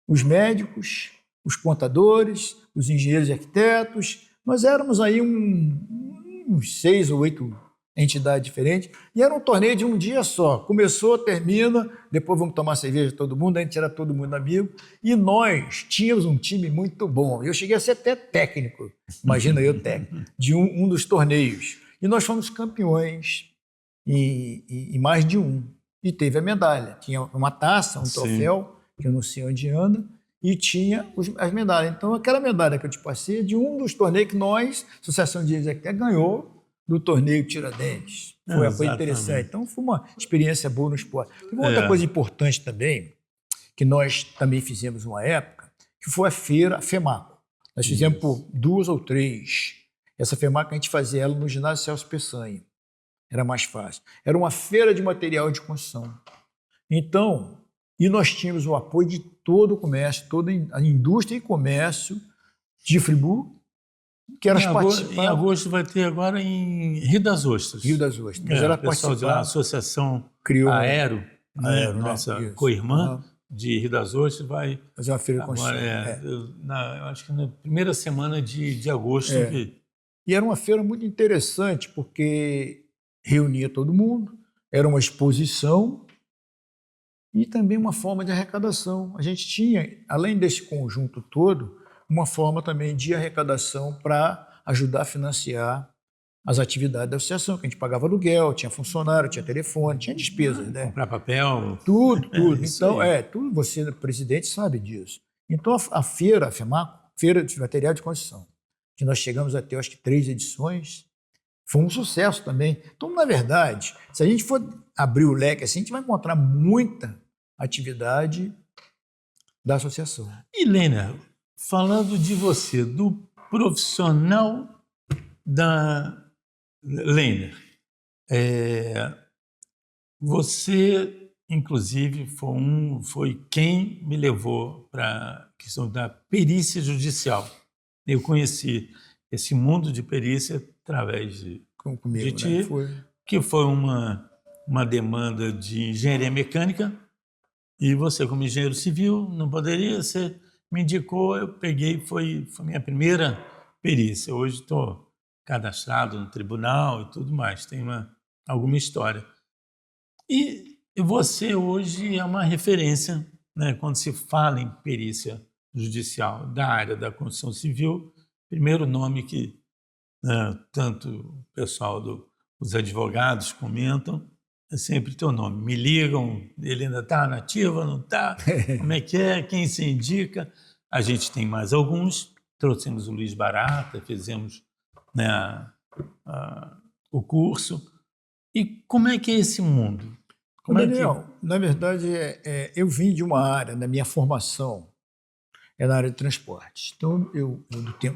os médicos, os contadores, os engenheiros e arquitetos, nós éramos aí uns 6 ou 8 entidades diferentes, e era um torneio de um dia só. Começou, termina, depois vamos tomar cerveja todo mundo, a gente era todo mundo amigo, e nós tínhamos um time muito bom. Eu cheguei a ser até técnico, imagina eu técnico, de um dos torneios. E nós fomos campeões em mais de um. E teve a medalha. Tinha uma taça, um troféu, que eu não sei onde anda, e tinha as medalhas. Então, aquela medalha que eu te passei é de um dos torneios que nós, Associação de Executivos, ganhou do torneio Tiradentes. Foi interessante. Então, foi uma experiência boa no esporte. Teve uma outra coisa importante também, que nós também fizemos uma época, que foi a feira, a FEMACO. Nós fizemos por 2 ou 3. Essa FEMACO a gente fazia ela no ginásio Celso Peçanha. Era mais fácil. Era uma feira de material de construção. Então, e nós tínhamos o apoio de todo o comércio, toda a indústria e comércio de Friburgo, que elas participavam. Em agosto vai ter agora em Rio das Ostras. Rio das Ostras. Mas ela o pessoal de lá, a Associação criou Aero, nossa né? co-irmã de Rio das Ostras, vai fazer uma feira de construção. Eu acho que na primeira semana de agosto. E era uma feira muito interessante, porque reunia todo mundo, era uma exposição e também uma forma de arrecadação. A gente tinha, além desse conjunto todo, uma forma também de arrecadação para ajudar a financiar as atividades da associação, que a gente pagava aluguel, tinha funcionário, tinha telefone, tinha despesas, né? Comprar papel. Tudo. Então, tudo, você, presidente, sabe disso. Então, a feira, a FEMACO, Feira de Material de Construção, que nós chegamos a ter, acho que 3 edições, foi um sucesso também. Então, na verdade, se a gente for abrir o leque assim, a gente vai encontrar muita atividade da associação. E, Lêner, falando de você, do profissional da Lêner, você, inclusive, foi quem me levou para a questão da perícia judicial. Eu conheci esse mundo de perícia através de ti, né? Que foi uma demanda de engenharia mecânica, e você, como engenheiro civil, não poderia, você me indicou, eu peguei, foi minha primeira perícia. Hoje estou cadastrado no tribunal e tudo mais, tem alguma história. E você hoje é uma referência, né, quando se fala em perícia judicial da área da construção civil. Primeiro nome que tanto o pessoal os advogados comentam é sempre teu nome. Me ligam, ele ainda está na ativa, não está? Como é que é? Quem se indica? A gente tem mais alguns. Trouxemos o Luiz Barata, fizemos, né, o curso. E como é que é esse mundo? Daniel, na verdade, eu vim de uma área, na minha formação, na área de transportes. Então,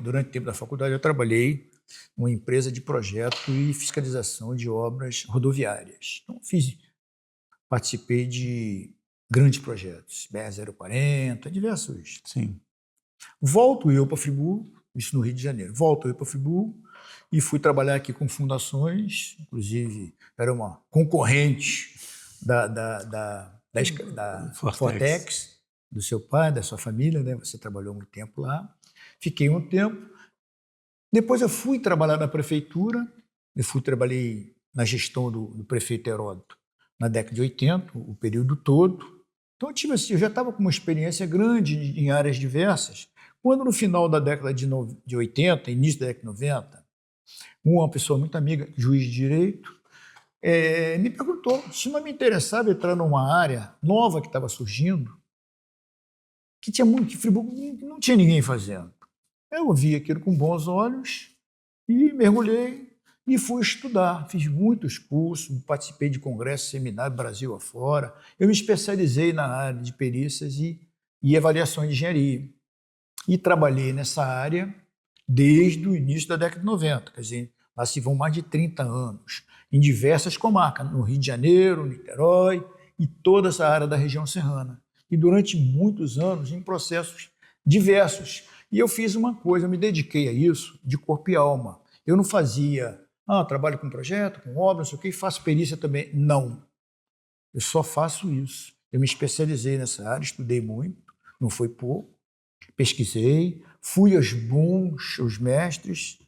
durante o tempo da faculdade, eu trabalhei numa empresa de projeto e fiscalização de obras rodoviárias. Então, participei de grandes projetos, BR-040, diversos. Sim. Volto eu para Friburgo, isso no Rio de Janeiro, volto eu para Friburgo e fui trabalhar aqui com fundações, inclusive era uma concorrente da Fortex, do seu pai, da sua família, né? Você trabalhou muito tempo lá. Fiquei um tempo. Depois eu fui trabalhar na prefeitura, trabalhei na gestão do prefeito Heródoto na década de 80, o período todo. Então eu já estava com uma experiência grande em áreas diversas. Quando no final da década de 80, início da década de 90, uma pessoa muito amiga, juiz de direito, me perguntou se não me interessava entrar numa área nova que estava surgindo, que Friburgo não tinha ninguém fazendo. Eu vi aquilo com bons olhos e mergulhei e fui estudar. Fiz muitos cursos, participei de congressos, seminários, Brasil afora. Eu me especializei na área de perícias e avaliações de engenharia. E trabalhei nessa área desde o início da década de 90. Quer dizer, lá se vão mais de 30 anos, em diversas comarcas, no Rio de Janeiro, Niterói e toda essa área da região serrana. E durante muitos anos em processos diversos. E eu fiz uma coisa, eu me dediquei a isso de corpo e alma. Eu não fazia, trabalho com projeto, com obra, não sei o quê, e faço perícia também. Não. Eu só faço isso. Eu me especializei nessa área, estudei muito, não foi pouco, pesquisei, fui aos mestres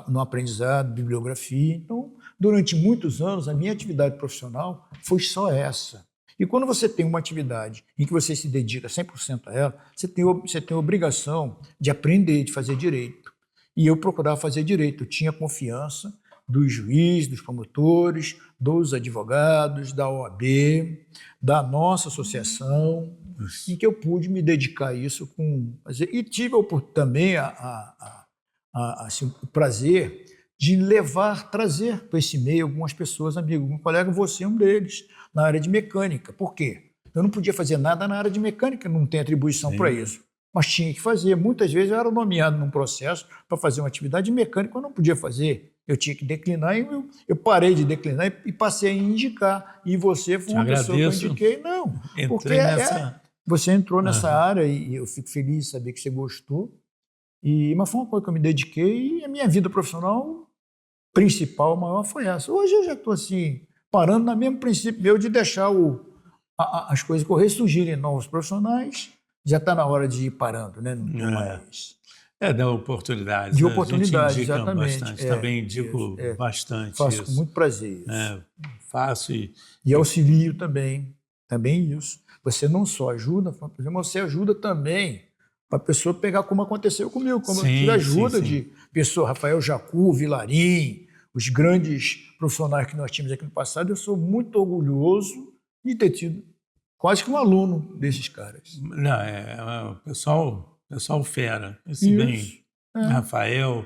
no aprendizado, bibliografia. Então, durante muitos anos, a minha atividade profissional foi só essa. E quando você tem uma atividade em que você se dedica 100% a ela, você tem a obrigação de aprender, de fazer direito. E eu procurava fazer direito, eu tinha confiança dos juízes, dos promotores, dos advogados, da OAB, da nossa associação, em que eu pude me dedicar a isso e tive também assim, o prazer de trazer para esse meio algumas pessoas, amigos, um colega, você é um deles, na área de mecânica. Por quê? Eu não podia fazer nada na área de mecânica, não tem atribuição para isso. Mas tinha que fazer. Muitas vezes eu era nomeado num processo para fazer uma atividade mecânica, eu não podia fazer. Eu tinha que declinar e eu parei de declinar e passei a indicar. E você foi uma pessoa que eu indiquei. Não, porque você entrou nessa área e eu fico feliz de saber que você gostou. Mas foi uma coisa que eu me dediquei e a minha vida profissional principal, maior, foi essa. Hoje eu já estou assim, parando no mesmo princípio meu de deixar as coisas correr, surgirem novos profissionais. Já está na hora de ir parando, né? Não mais. Da oportunidade. De oportunidade, exatamente. Bastante. Também indico bastante. Faço isso. com muito prazer. Faço e auxilio também. Também isso. Você não só ajuda, por exemplo, você ajuda também para a pessoa pegar como aconteceu comigo. Como eu tive ajuda de pessoas, Rafael Jacu, Vilarim, os grandes profissionais que nós tínhamos aqui no passado. Eu sou muito orgulhoso de ter tido quase que um aluno desses caras. Não, o pessoal fera. Esse bem, Rafael,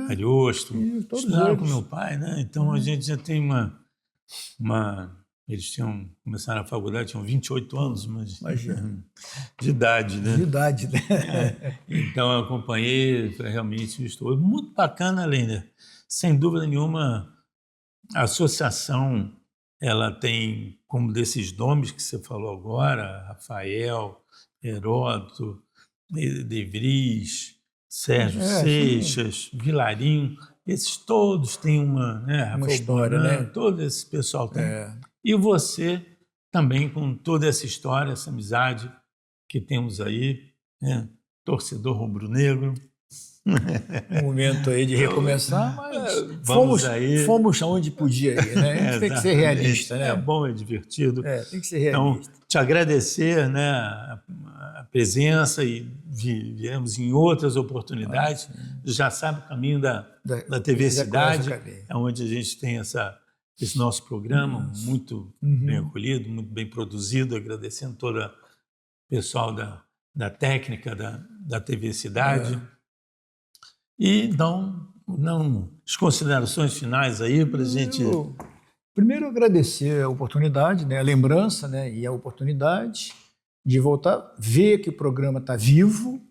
Ariosto, estudaram com meu pai, né? Então a gente já tem eles começaram a faculdade, tinham 28 anos, mas de idade, né? De idade, né? Então eu acompanhei, realmente estou muito bacana, Lênia. Sem dúvida nenhuma, a associação ela tem como desses nomes que você falou agora, Rafael, Heródoto, De Vries, Sérgio Seixas, Vilarim, esses todos têm uma história, né? Todo esse pessoal tem. E você também com toda essa história, essa amizade que temos aí, né? Torcedor rubro-negro. Um momento aí de recomeçar, mas fomos aonde podia ir, né? A gente tem que ser realista, né? É bom, é divertido. Tem que ser realista. Então, te agradecer, né, a presença e viemos em outras oportunidades. Já sabe o caminho da TV Cidade, é onde a gente tem esse nosso programa muito bem acolhido, muito bem produzido, agradecendo todo o pessoal da técnica da TV Cidade. E então, as considerações finais aí para a gente... Primeiro, agradecer a oportunidade, né, a lembrança, né, e a oportunidade de voltar, ver que o programa está vivo,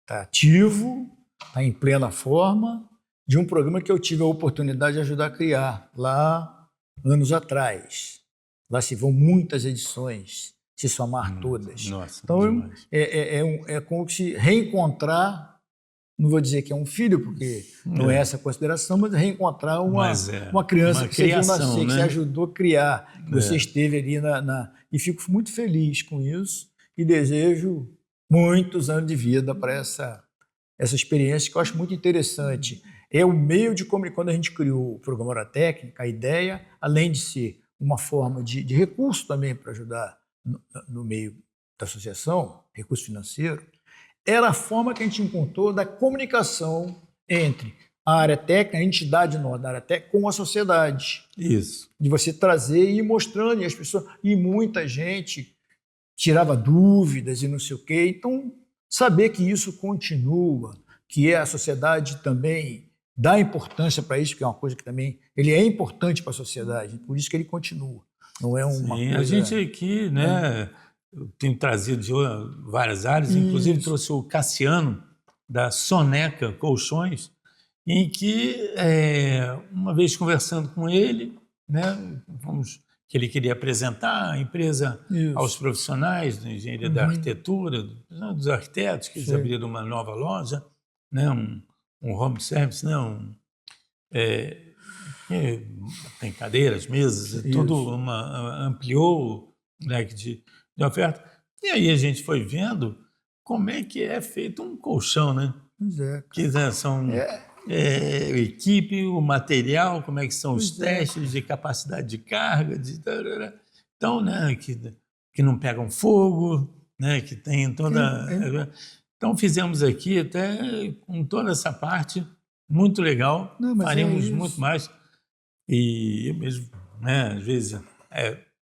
está ativo, está em plena forma, de um programa que eu tive a oportunidade de ajudar a criar lá anos atrás. Lá se vão muitas edições, se somar todas. Nossa, então, é como se reencontrar. Não vou dizer que é um filho, porque não é essa a consideração, mas reencontrar uma criança que você viu nascer, né? Que você ajudou a criar, que você esteve ali E fico muito feliz com isso e desejo muitos anos de vida para essa experiência que eu acho muito interessante. É o meio de comunicar. Quando a gente criou o programa Hora Técnica, a ideia, além de ser uma forma de recurso também para ajudar no meio da associação, recurso financeiro, era a forma que a gente encontrou da comunicação entre a área técnica, a entidade da área técnica, com a sociedade. Isso. De você trazer e ir mostrando, e as pessoas, e muita gente tirava dúvidas e não sei o quê. Então, saber que isso continua, que a sociedade também dá importância para isso, que é uma coisa que também ele é importante para a sociedade, por isso que ele continua. Não é uma coisa... A gente aqui, né... Eu tenho trazido de várias áreas, inclusive trouxe o Cassiano, da Soneca Colchões, em que, uma vez conversando com ele, né, que ele queria apresentar a empresa aos profissionais da engenharia da arquitetura, dos arquitetos, que eles abriram uma nova loja, né, um home service, né, tem cadeiras, mesas, tudo ampliou o leque de oferta. E aí a gente foi vendo como é que é feito um colchão, né? Pois é. Que são a equipe, o material, como é que são os testes de capacidade de carga, então, né, que não pegam fogo, né, que tem toda... Então fizemos aqui até com toda essa parte, muito legal, faremos muito mais. E eu mesmo, né, às vezes,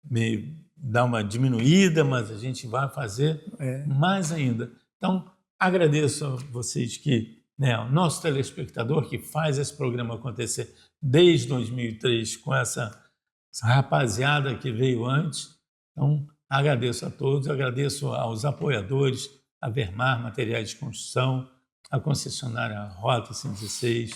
me dá uma diminuída, mas a gente vai fazer mais ainda. Então, agradeço a vocês que, né, o nosso telespectador que faz esse programa acontecer desde 2003 com essa rapaziada que veio antes. Então, agradeço a todos, agradeço aos apoiadores, a Vermar Materiais de Construção, a concessionária Rota 116,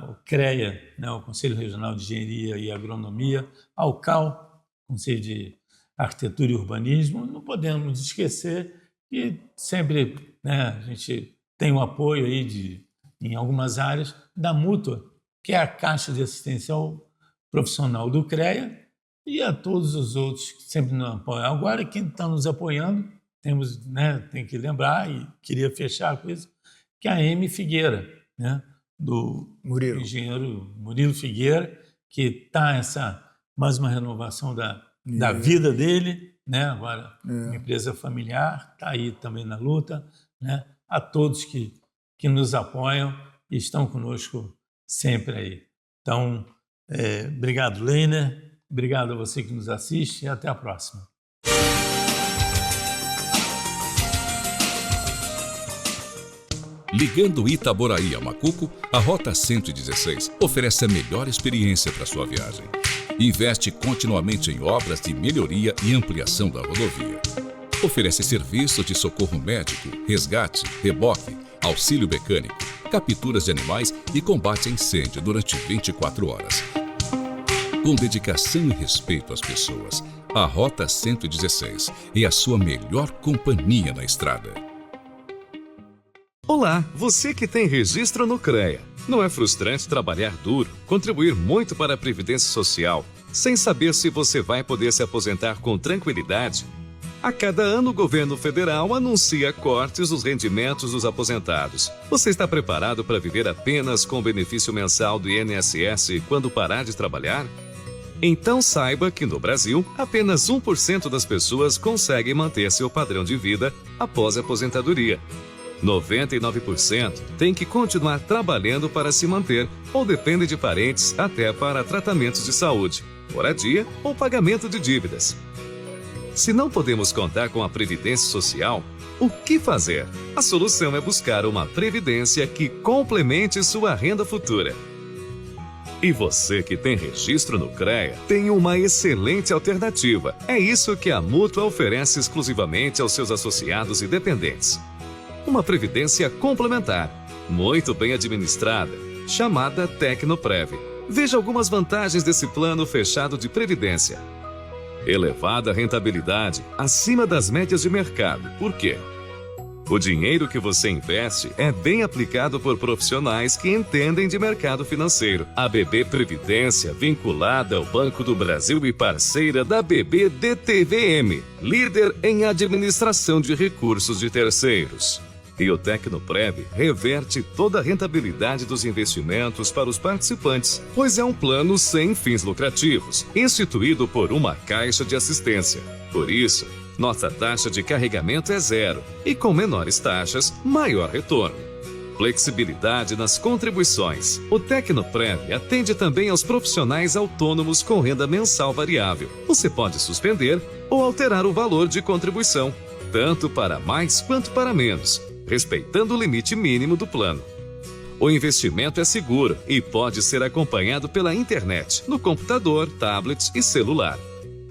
o CREA, né, o Conselho Regional de Engenharia e Agronomia, ao CAL, Conselho de Arquitetura e Urbanismo. Não podemos esquecer que sempre, né, a gente tem o apoio aí em algumas áreas da Mútua, que é a Caixa de Assistência ao Profissional do CREA, e a todos os outros que sempre nos apoiam. Agora, quem está nos apoiando, tem que lembrar, e queria fechar com isso, que a M. Figueira, né, do engenheiro Murilo Figueira, que está mais uma renovação da vida dele, né, agora uma empresa familiar, está aí também na luta, né, a todos que nos apoiam e estão conosco sempre aí. Então, obrigado, Leiner, obrigado a você que nos assiste e até a próxima. Ligando Itaboraí a Macuco, a Rota 116 oferece a melhor experiência para sua viagem. Investe continuamente em obras de melhoria e ampliação da rodovia. Oferece serviços de socorro médico, resgate, reboque, auxílio mecânico, capturas de animais e combate a incêndio durante 24 horas. Com dedicação e respeito às pessoas, a Rota 116 é a sua melhor companhia na estrada. Olá, você que tem registro no CREA. Não é frustrante trabalhar duro, contribuir muito para a Previdência Social, sem saber se você vai poder se aposentar com tranquilidade? A cada ano, o governo federal anuncia cortes nos rendimentos dos aposentados. Você está preparado para viver apenas com o benefício mensal do INSS quando parar de trabalhar? Então saiba que no Brasil, apenas 1% das pessoas conseguem manter seu padrão de vida após a aposentadoria. 99% tem que continuar trabalhando para se manter ou depende de parentes até para tratamentos de saúde, moradia ou pagamento de dívidas. Se não podemos contar com a Previdência Social, o que fazer? A solução é buscar uma previdência que complemente sua renda futura. E você que tem registro no CREA tem uma excelente alternativa. É isso que a Mútua oferece exclusivamente aos seus associados e dependentes. Uma previdência complementar, muito bem administrada, chamada Tecnoprev. Veja algumas vantagens desse plano fechado de previdência. Elevada rentabilidade, acima das médias de mercado. Por quê? O dinheiro que você investe é bem aplicado por profissionais que entendem de mercado financeiro. A BB Previdência, vinculada ao Banco do Brasil e parceira da BB DTVM, líder em administração de recursos de terceiros. E o Tecnoprev reverte toda a rentabilidade dos investimentos para os participantes, pois é um plano sem fins lucrativos, instituído por uma caixa de assistência. Por isso, nossa taxa de carregamento é 0 e com menores taxas, maior retorno. Flexibilidade nas contribuições. O Tecnoprev atende também aos profissionais autônomos com renda mensal variável. Você pode suspender ou alterar o valor de contribuição, tanto para mais quanto para menos, respeitando o limite mínimo do plano. O investimento é seguro e pode ser acompanhado pela internet, no computador, tablet e celular.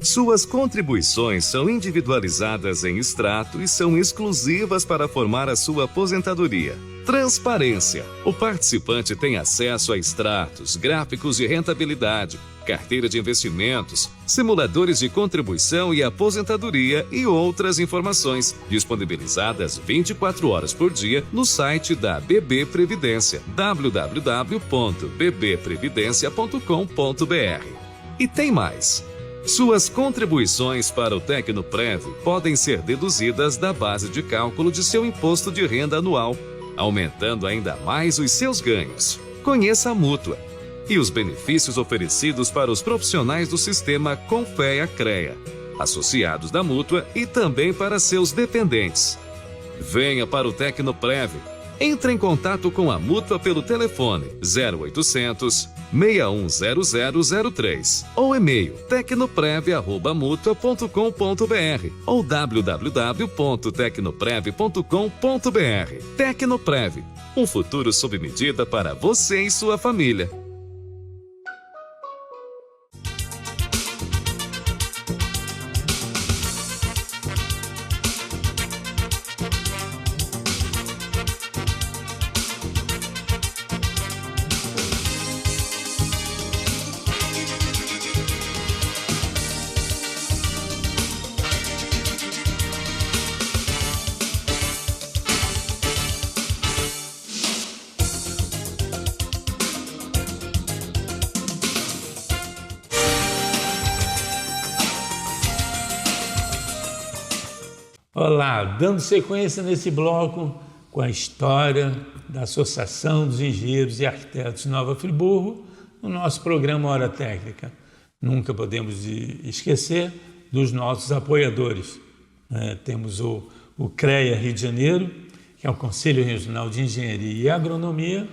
Suas contribuições são individualizadas em extrato e são exclusivas para formar a sua aposentadoria. Transparência. O participante tem acesso a extratos, gráficos de rentabilidade, carteira de investimentos, simuladores de contribuição e aposentadoria e outras informações, disponibilizadas 24 horas por dia no site da BB Previdência, www.bbprevidencia.com.br. E tem mais! Suas contribuições para o Tecnoprev podem ser deduzidas da base de cálculo de seu imposto de renda anual, aumentando ainda mais os seus ganhos. Conheça a Mútua e os benefícios oferecidos para os profissionais do sistema Confea-CREA, associados da Mútua e também para seus dependentes. Venha para o Tecnoprev. Entre em contato com a Mútua pelo telefone 0800 610003 ou e-mail tecnoprev@mutua.com.br ou www.tecnoprev.com.br. Tecnoprev, um futuro sob medida para você e sua família. Olá, dando sequência nesse bloco com a história da Associação dos Engenheiros e Arquitetos de Nova Friburgo, no nosso programa Hora Técnica. Nunca podemos esquecer dos nossos apoiadores. Temos o CREA Rio de Janeiro, que é o Conselho Regional de Engenharia e Agronomia.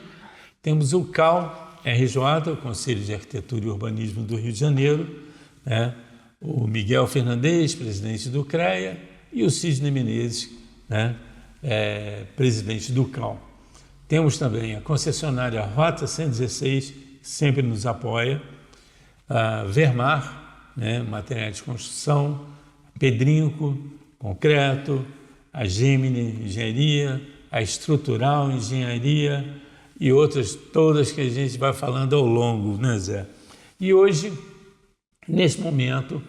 Temos o CAL-RJ, o Conselho de Arquitetura e Urbanismo do Rio de Janeiro, o Miguel Fernandes, presidente do CREA, e o Sidney Menezes, presidente do CAL. Temos também a concessionária Rota 116, que sempre nos apoia, a Vermar, materiais de construção, Pedrinco, concreto, a Gemini Engenharia, a Estrutural Engenharia e outras todas que a gente vai falando ao longo, né, Zé? E hoje, nesse momento,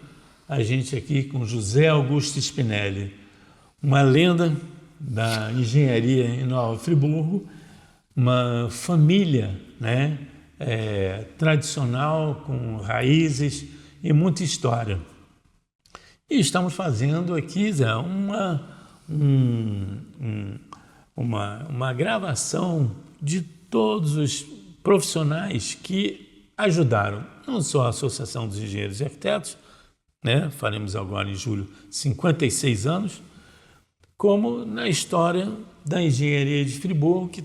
a gente aqui com José Augusto Spinelli, uma lenda da engenharia em Nova Friburgo, uma família tradicional, com raízes e muita história. E estamos fazendo aqui, Zé, uma gravação de todos os profissionais que ajudaram, não só a Associação dos Engenheiros e Arquitetos, faremos agora em julho 56 anos, como na história da engenharia de Friburgo, que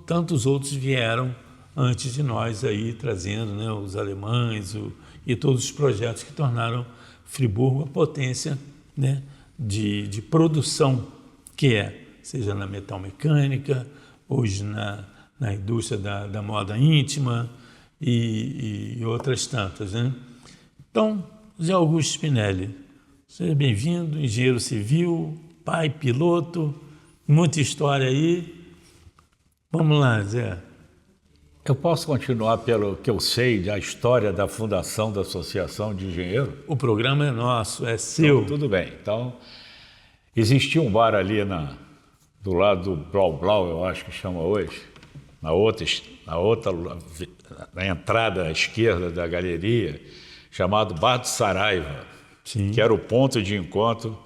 tantos outros vieram antes de nós aí, trazendo os alemães e todos os projetos que tornaram Friburgo a potência de produção que seja na metalmecânica, hoje na indústria da moda íntima e outras tantas. Então, Zé Augusto Spinelli, seja bem-vindo, engenheiro civil, pai, piloto, muita história aí. Vamos lá, Zé. Eu posso continuar pelo que eu sei da história da fundação da Associação de Engenheiros? O programa é nosso, é seu. Então, tudo bem. Então, existia um bar ali do lado do Blau Blau, eu acho que chama hoje, na entrada à esquerda da galeria, chamado Bar do Saraiva, Sim. que era o ponto de encontro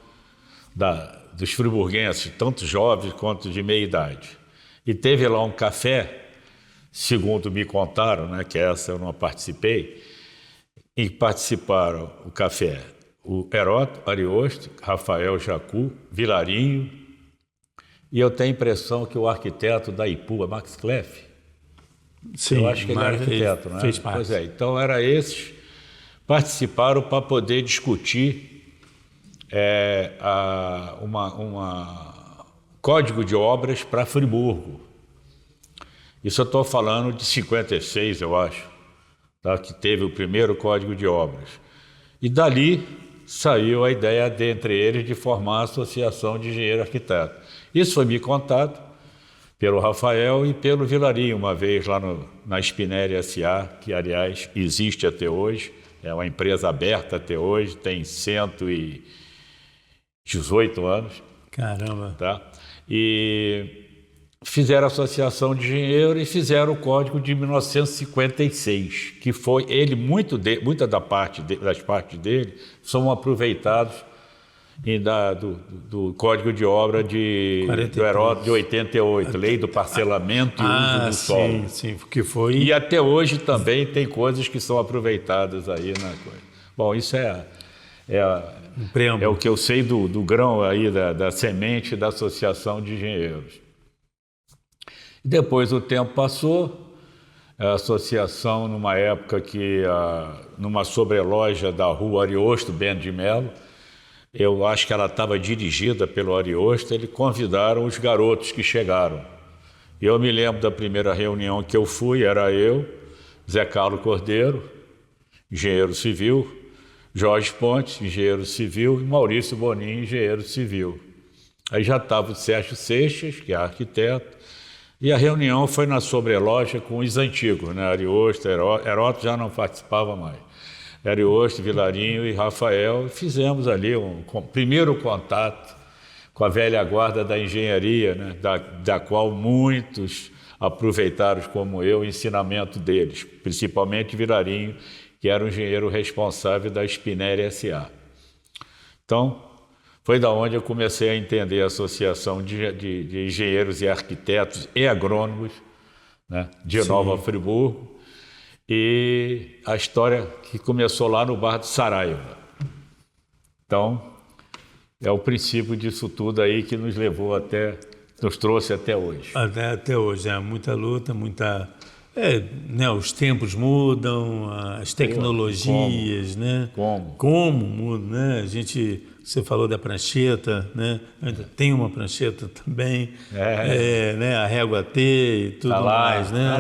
dos friburguenses, tanto jovens quanto de meia idade. E teve lá um café, segundo me contaram, que essa eu não participei, e participaram o café o Heródoto Ariosto, Rafael Jacu, Vilarinho, e eu tenho a impressão que o arquiteto da Ipu, Max Kleff, Sim, eu acho que ele era arquiteto, né? Fez parte. Pois então era esses participaram para poder discutir código de obras para Friburgo. Isso eu estou falando de 56, eu acho, que teve o primeiro código de obras. E dali saiu a ideia dentre eles de formar a Associação de Engenheiro Arquiteto. Isso foi me contado pelo Rafael e pelo Vilarinho, uma vez lá na Spinelli S.A., que, aliás, existe até hoje, é uma empresa aberta até hoje, tem 118 anos. Caramba! Tá? E fizeram a Associação de Engenheiros e fizeram o Código de 1956, que foi ele, muita das partes dele são aproveitados do Código de Obra do Heródoto de 88, Lei do Parcelamento e Uso do Solo. Sim, porque foi... E até hoje também tem coisas que são aproveitadas aí na coisa. Bom, isso é o que eu sei do grão aí, da semente da Associação de Engenheiros. Depois o tempo passou, a associação, numa época que, numa sobreloja da rua Ariosto Bento de Melo, eu acho que ela estava dirigida pelo Ariosto, eles convidaram os garotos que chegaram. Eu me lembro da primeira reunião que eu fui, era eu, Zé Carlos Cordeiro, engenheiro civil, Jorge Pontes, engenheiro civil, e Maurício Bonin, engenheiro civil. Aí já estava o Sérgio Seixas, que é arquiteto, e a reunião foi na sobreloja com os antigos, né? Ariosto, Heródoto já não participava mais. Ariosto, Vilarinho e Rafael, fizemos ali um primeiro contato com a velha guarda da engenharia, né? da qual muitos aproveitaram, como eu, o ensinamento deles, principalmente Vilarinho, que era o engenheiro responsável da Spinelli S.A. Então, foi da onde eu comecei a entender a Associação de Engenheiros e Arquitetos e Agrônomos, né? de Nova Friburgo, e a história que começou lá no bar do Saraiva. Então, é o princípio disso tudo aí que nos trouxe até hoje. Até hoje, muita luta, né, os tempos mudam, as tecnologias, né? Como mudam, né? Você falou da prancheta, né? Ainda tem uma prancheta também, né? A régua T e tudo mais, né?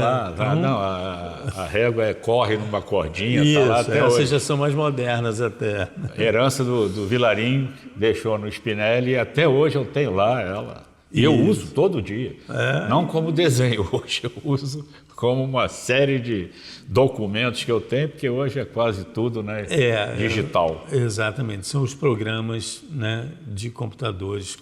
Não, a régua corre numa cordinha, isso, lá até essas hoje. Já são mais modernas até. A herança do Vilarinho deixou no Spinelli e até hoje eu tenho lá ela. E eu uso todo dia. Não como desenho, hoje eu uso como uma série de documentos que eu tenho, porque hoje é quase tudo, né, digital. Exatamente, são os programas, né, de computadores.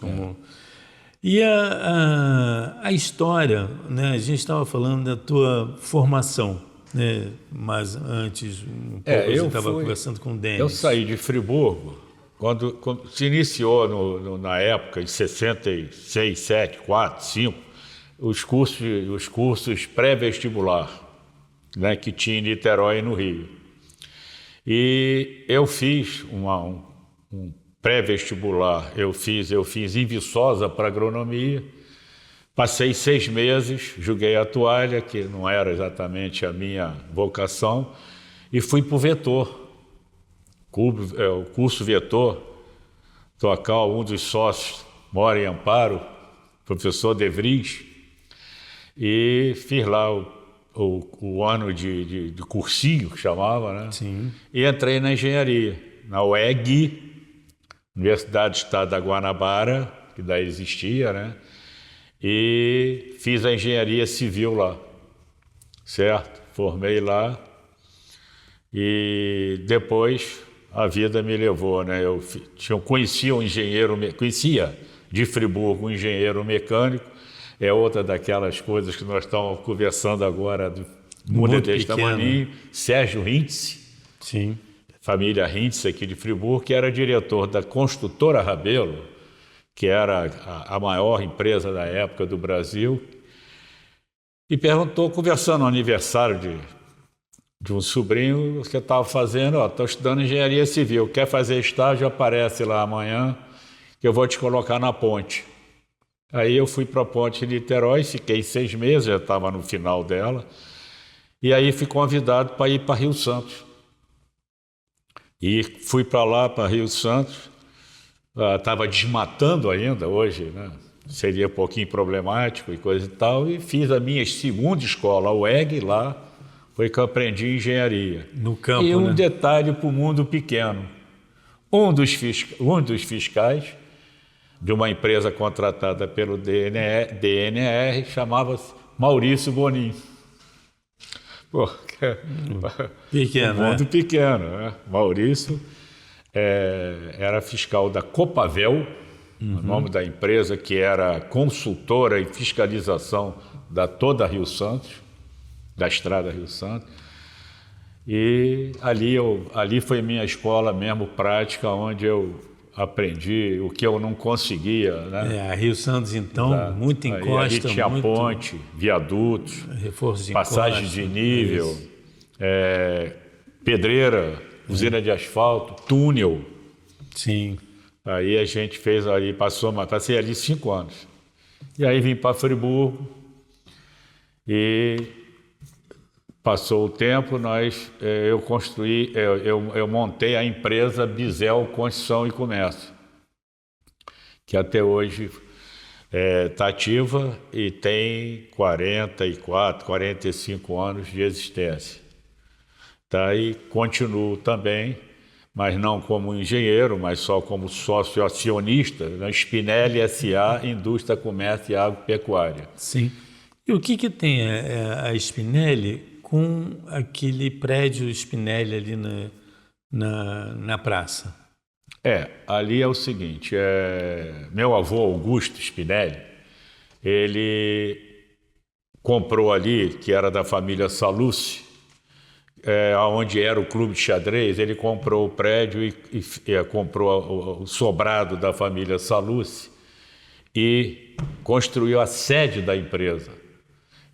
E a história, né, a gente estava falando da tua formação, né, mas antes, a gente estava conversando com o Denis. Eu saí de Friburgo, quando se iniciou na época, em 66, 7, 4, 5, os cursos pré-vestibular, né, que tinha em Niterói e no Rio. E eu fiz um pré-vestibular, eu fiz em Viçosa para agronomia, passei 6 meses, joguei a toalha, que não era exatamente a minha vocação, e fui para o Vetor, o curso Vetor. Tocal, um dos sócios, mora em Amparo, professor De Vries, e fiz lá o ano de cursinho, que chamava, né? Sim. E entrei na engenharia, na UEG, Universidade do Estado da Guanabara, que daí existia, né? E fiz a engenharia civil lá, certo? Formei lá e depois a vida me levou, né? Eu conhecia de Friburgo um engenheiro mecânico. É outra daquelas coisas que nós estamos conversando agora, do mundo desse tamaninho, Sérgio Hintze, sim, família Hintze aqui de Friburgo, que era diretor da Construtora Rabelo, que era a maior empresa da época do Brasil, e perguntou, conversando no aniversário de um sobrinho, o que eu estava fazendo, estou estudando engenharia civil, quer fazer estágio, aparece lá amanhã, que eu vou te colocar na ponte. Aí eu fui para a ponte de Niterói, fiquei 6 meses, já estava no final dela, e aí fui convidado para ir para Rio Santos. E fui para lá, para Rio Santos, estava desmatando ainda hoje, né? Seria um pouquinho problemático e coisa e tal, e fiz a minha segunda escola, a UEG, lá foi que eu aprendi engenharia. No campo, e um né? detalhe para o mundo pequeno. um dos fiscais de uma empresa contratada pelo DNR chamava-se Maurício Bonin. Pô, Pequeno, mundo pequeno, né? Maurício era fiscal da Copavel, o nome da empresa, que era consultora e fiscalização da toda Rio Santos, da estrada Rio Santos. E ali foi minha escola mesmo prática, onde eu aprendi o que eu não conseguia, né? A Rio Santos, então, muito encosta. Ali tinha ponte, viadutos, reforço de passagem encosta, de nível, pedreira, usina de asfalto, túnel. Sim. Aí a gente fez ali, passei ali 5 anos. E aí vim para Friburgo e passou o tempo, eu montei a empresa Bizel Construção e Comércio, que até hoje está ativa e tem 44, 45 anos de existência. Tá, e continuo também, mas não como engenheiro, mas só como sócio acionista na Spinelli S.A. Indústria, Comércio e Agropecuária. Sim. E o que tem a Spinelli com aquele prédio Spinelli ali na praça? Ali é o seguinte, meu avô Augusto Spinelli, ele comprou ali, que era da família Salucci, onde era o clube de xadrez, ele comprou o prédio e comprou o sobrado da família Salucci e construiu a sede da empresa.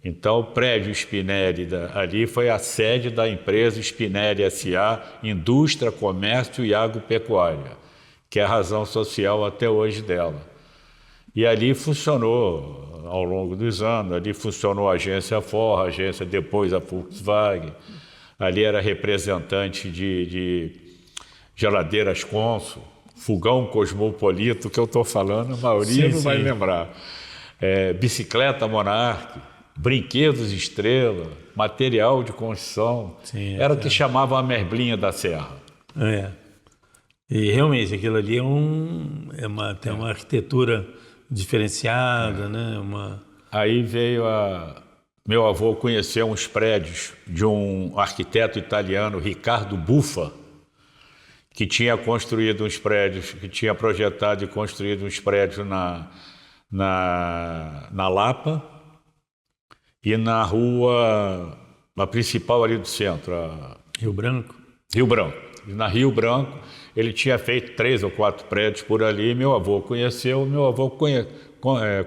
Então, o prédio Spinelli ali foi a sede da empresa Spinelli S.A. Indústria, Comércio e Agropecuária, que é a razão social até hoje dela. E ali funcionou, ao longo dos anos, ali funcionou a agência Ford, depois a Volkswagen. Ali era representante de geladeiras Consul, fogão Cosmopolito, que eu estou falando, a maioria não vai lembrar. Bicicleta Monarch, brinquedos Estrela, material de construção. Sim, era o que chamavam a Merblinha da Serra. E realmente aquilo ali tem uma arquitetura diferenciada, né? Aí veio meu avô conheceu uns prédios de um arquiteto italiano, Riccardo Buffa, que tinha construído uns prédios, que tinha projetado e construído uns prédios na Lapa e na rua, na principal ali do centro. Rio Branco? Rio Branco. Na Rio Branco, ele tinha feito 3 ou 4 prédios por ali, meu avô conheceu,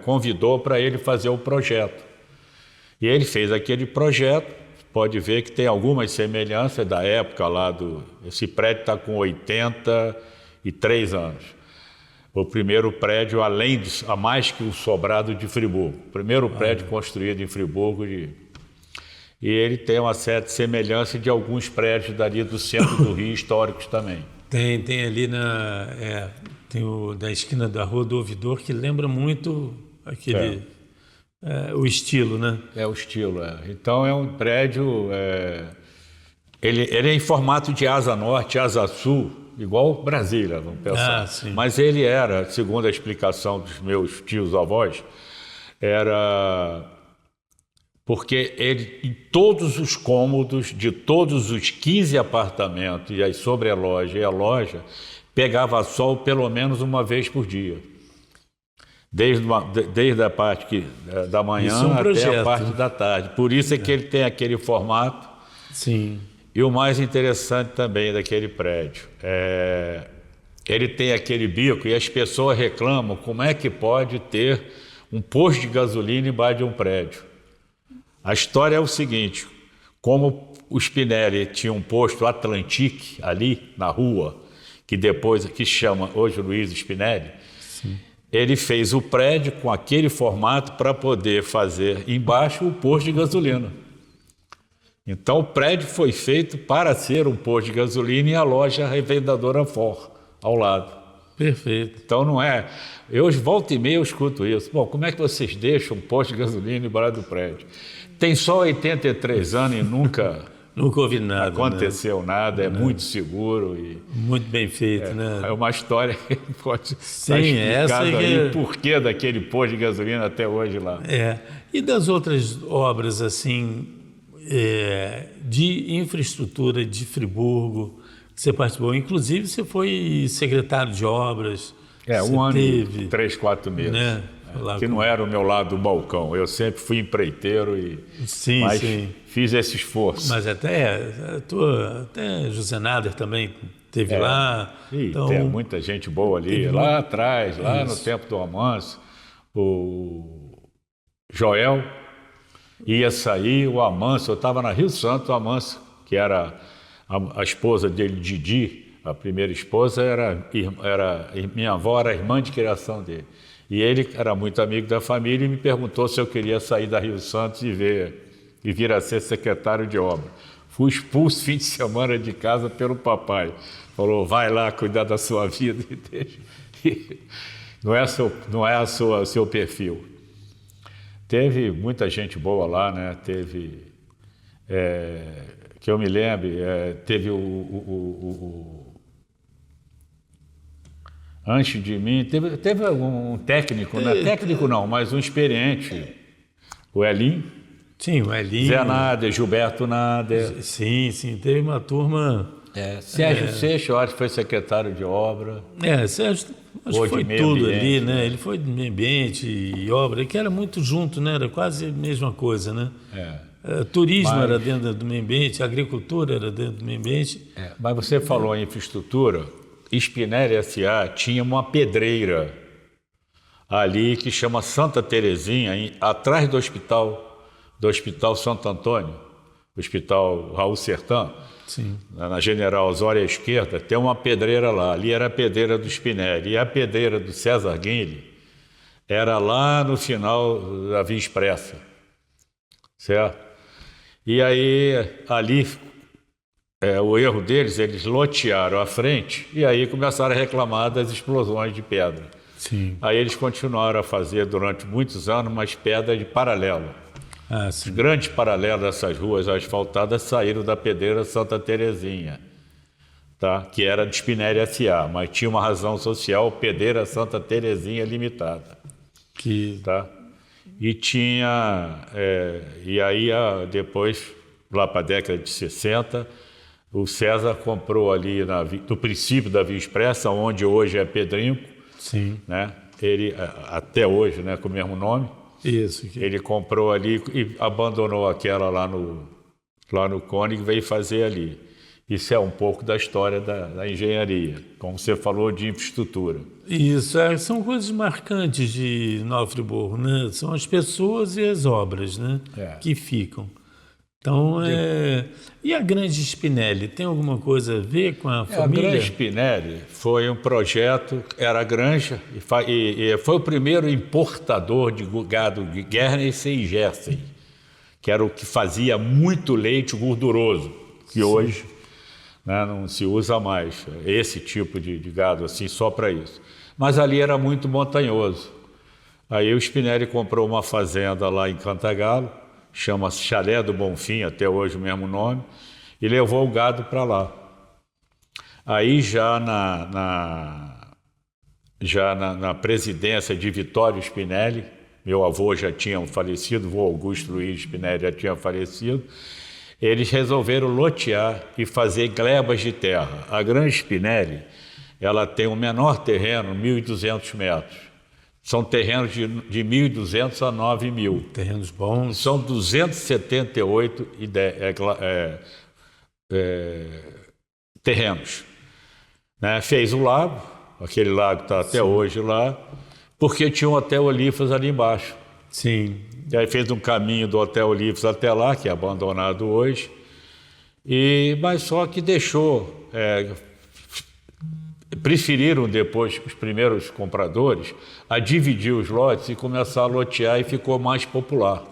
convidou para ele fazer o projeto. E ele fez aquele projeto, pode ver que tem algumas semelhanças da época lá esse prédio está com 83 anos. O primeiro prédio, a mais que o sobrado de Friburgo. O primeiro prédio construído em Friburgo. E ele tem uma certa semelhança de alguns prédios dali do centro do Rio, históricos também. Tem ali tem da esquina da Rua do Ouvidor, que lembra muito aquele... o estilo, né? O estilo, Então é um prédio... Ele é em formato de asa norte, asa sul, igual Brasília, vamos pensar. Sim. Mas ele era, segundo a explicação dos meus tios-avós, era porque ele, em todos os cômodos de todos os 15 apartamentos e as sobreloja e a loja, pegava sol pelo menos uma vez por dia. Desde a parte da manhã até a parte da tarde. Por isso é que ele tem aquele formato. Sim. E o mais interessante também daquele prédio, ele tem aquele bico e as pessoas reclamam como é que pode ter um posto de gasolina embaixo de um prédio. A história é o seguinte, como o Spinelli tinha um posto Atlantique ali na rua, que chama hoje Luiz Spinelli, sim, ele fez o prédio com aquele formato para poder fazer embaixo o posto de gasolina. Então, o prédio foi feito para ser um posto de gasolina e a loja revendedora Ford ao lado. Perfeito. Então, não é... volta e meia eu escuto isso. Bom, como é que vocês deixam um posto de gasolina embaixo do prédio? Tem só 83 anos e nunca Nunca ouvi nada. aconteceu nada, é muito seguro e Muito bem feito, né? é uma história que pode estar Sim, essa explicado que aí por que daquele posto de gasolina até hoje lá. E das outras obras, assim, de infraestrutura de Friburgo, que você participou? Inclusive, você foi secretário de obras. Um ano teve, e 3, 4 meses. né? Que não era o meu lado do balcão. Eu sempre fui empreiteiro, mas fiz esse esforço. Mas até José Nader também teve lá. Então, tem muita gente boa ali. Lá atrás, lá no tempo do Amâncio, o Joel ia sair, o Amâncio, eu estava na Rio Santo, o Amâncio, que era a esposa dele, Didi, a primeira esposa, minha avó era irmã de criação dele. E ele era muito amigo da família e me perguntou se eu queria sair da Rio Santos e vir a ser secretário de obra. Fui expulso fim de semana de casa pelo papai. Falou, vai lá cuidar da sua vida e deixa. Não é seu perfil. Teve muita gente boa lá, né? Teve, que eu me lembre, teve antes de mim, teve um técnico, né? Técnico não, mas um experiente, o Elinho. Sim, o Elinho. Zé Nader, Gilberto Nader. Sim, teve uma turma... Sérgio Seixas, eu acho que foi secretário de obra. Sérgio, acho que foi tudo ali, né? Ele foi de meio ambiente e obra, que era muito junto, né? Era quase a mesma coisa, né? Turismo era dentro do meio ambiente, agricultura era dentro do meio ambiente. Mas você falou em infraestrutura, Spinelli S.A. tinha uma pedreira ali que chama Santa Terezinha, atrás do Hospital Santo Antônio, Hospital Raul Sertã. Sim. Na General Osório à esquerda, tem uma pedreira lá. Ali era a pedreira do Spinelli. E a pedreira do César Guinle era lá no final da Via Expressa. Certo? E aí, ali, o erro deles, eles lotearam a frente e aí começaram a reclamar das explosões de pedra. Sim. Aí eles continuaram a fazer durante muitos anos umas pedras de paralelo. Os grandes paralelos dessas ruas asfaltadas saíram da pedreira Santa Terezinha, tá? Que era de Spinelli S.A., mas tinha uma razão social, pedreira Santa Terezinha Limitada. Tá? E tinha... e aí, depois, lá para a década de 60, o César comprou ali no princípio da Via Expressa, onde hoje é Pedrinco. Sim. Né? Ele, até hoje, né, com o mesmo nome. Isso. Ele comprou ali e abandonou aquela lá no Cônigo e veio fazer ali. Isso é um pouco da história da engenharia, como você falou, de infraestrutura. Isso, são coisas marcantes de Nova Friburgo, né? São as pessoas e as obras, né? Que ficam. Então, E a Grande Spinelli, tem alguma coisa a ver com a família? A Grande Spinelli foi um projeto, era a granja, e foi o primeiro importador de gado de Guernsey e Jersey, que era o que fazia muito leite gorduroso, que hoje, né, não se usa mais esse tipo de gado assim, só para isso. Mas ali era muito montanhoso. Aí o Spinelli comprou uma fazenda lá em Cantagalo, chama-se Chalé do Bonfim, até hoje o mesmo nome, e levou o gado para lá. Aí já na presidência de Vitório Spinelli, meu avô já tinha falecido, o avô Augusto Luiz Spinelli já tinha falecido, eles resolveram lotear e fazer glebas de terra. A Grande Spinelli, ela tem o menor terreno, 1.200 metros. São terrenos de 1.200 a 9.000. Terrenos bons. São 278 terrenos. Né? Fez o lago, aquele lago está até hoje lá, porque tinha um Hotel Olímpicos ali embaixo. Sim. E aí fez um caminho do Hotel Olímpicos até lá, que é abandonado hoje, mas só que deixou... preferiram depois, os primeiros compradores, a dividir os lotes e começar a lotear e ficou mais popular.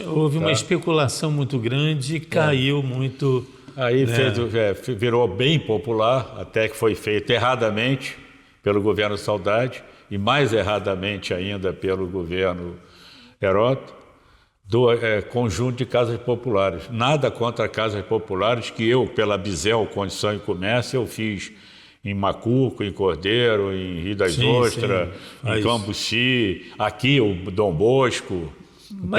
Houve uma especulação muito grande e caiu muito... Aí virou bem popular, até que foi feito erradamente pelo governo Saudade e mais erradamente ainda pelo governo Heródoto. do conjunto de casas populares. Nada contra casas populares que eu, pela Bisel Condição e Comércio, eu fiz em Macuco, em Cordeiro, em Rio das Ostras, em Cambuci, aqui o Dom Bosco, uma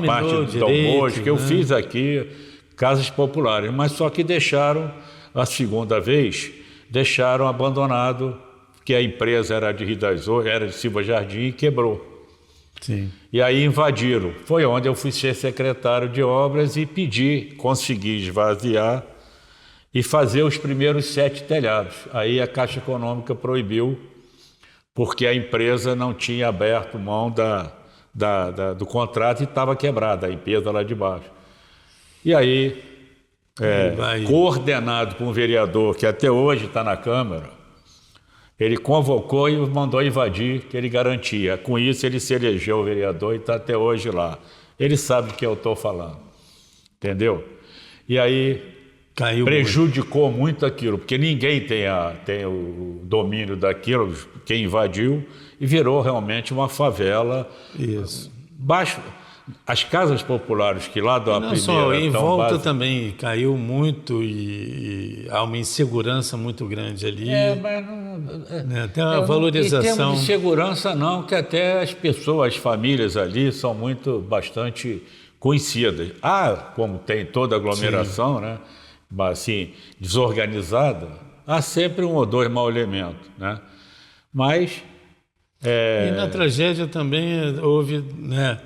parte do Dom Bosco, que eu fiz aqui, casas populares, mas só que deixaram, a segunda vez, deixaram abandonado, porque a empresa era de Rio das Ostras, era de Silva Jardim e quebrou. Sim. E aí invadiram. Foi onde eu fui ser secretário de obras e consegui esvaziar e fazer os primeiros 7 telhados. Aí a Caixa Econômica proibiu, porque a empresa não tinha aberto mão do contrato e estava quebrada, a empresa lá de baixo. E aí, coordenado por um vereador que até hoje está na Câmara, ele convocou e mandou invadir, que ele garantia. Com isso, ele se elegeu vereador e está até hoje lá. Ele sabe do que eu estou falando, entendeu? E aí prejudicou muito aquilo, porque ninguém tem o domínio daquilo, quem invadiu, e virou realmente uma favela. Isso. As casas populares que lá da primeira... Só, em volta também caiu muito e há uma insegurança muito grande ali. Mas tem uma valorização... Em termos de segurança não, que até as pessoas, as famílias ali são bastante conhecidas. Como tem toda aglomeração, né? Mas assim, desorganizada, há sempre um ou dois mau elementos, né? Mas... E na tragédia também houve, né,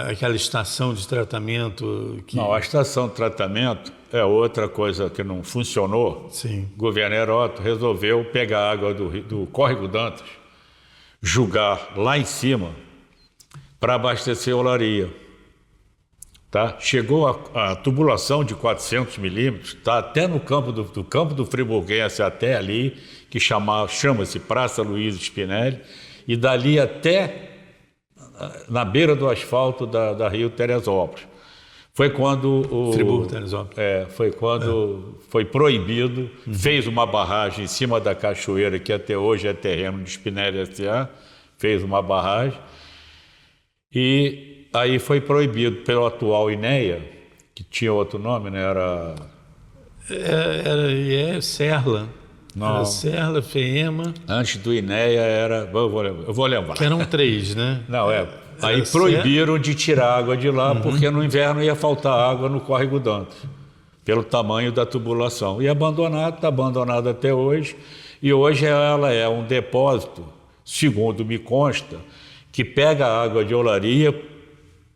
aquela estação de tratamento que... Não, a estação de tratamento é outra coisa que não funcionou. Sim. O governo Heródoto resolveu pegar a água do Córrego Dantas, jogar lá em cima para abastecer a olaria. Tá? Chegou a tubulação de 400 milímetros, tá? Até no campo do Friburguense, até ali, que chama-se Praça Luiz Spinelli, e dali até na beira do asfalto da Rio Teresópolis. Foi quando foi proibido, fez uma barragem em cima da cachoeira, que até hoje é terreno de Spinelli S.A., fez uma barragem, e aí foi proibido pelo atual INEA, que tinha outro nome, né? Era Serla. Não. Era Serla, FEEMA. Antes do INEA era... Eu vou lembrar. Que eram 3, né? Não, aí proibiram de tirar água de lá, porque no inverno ia faltar água no Córrego Dantas, pelo tamanho da tubulação. E está abandonado até hoje. E hoje ela é um depósito, segundo me consta, que pega a água de olaria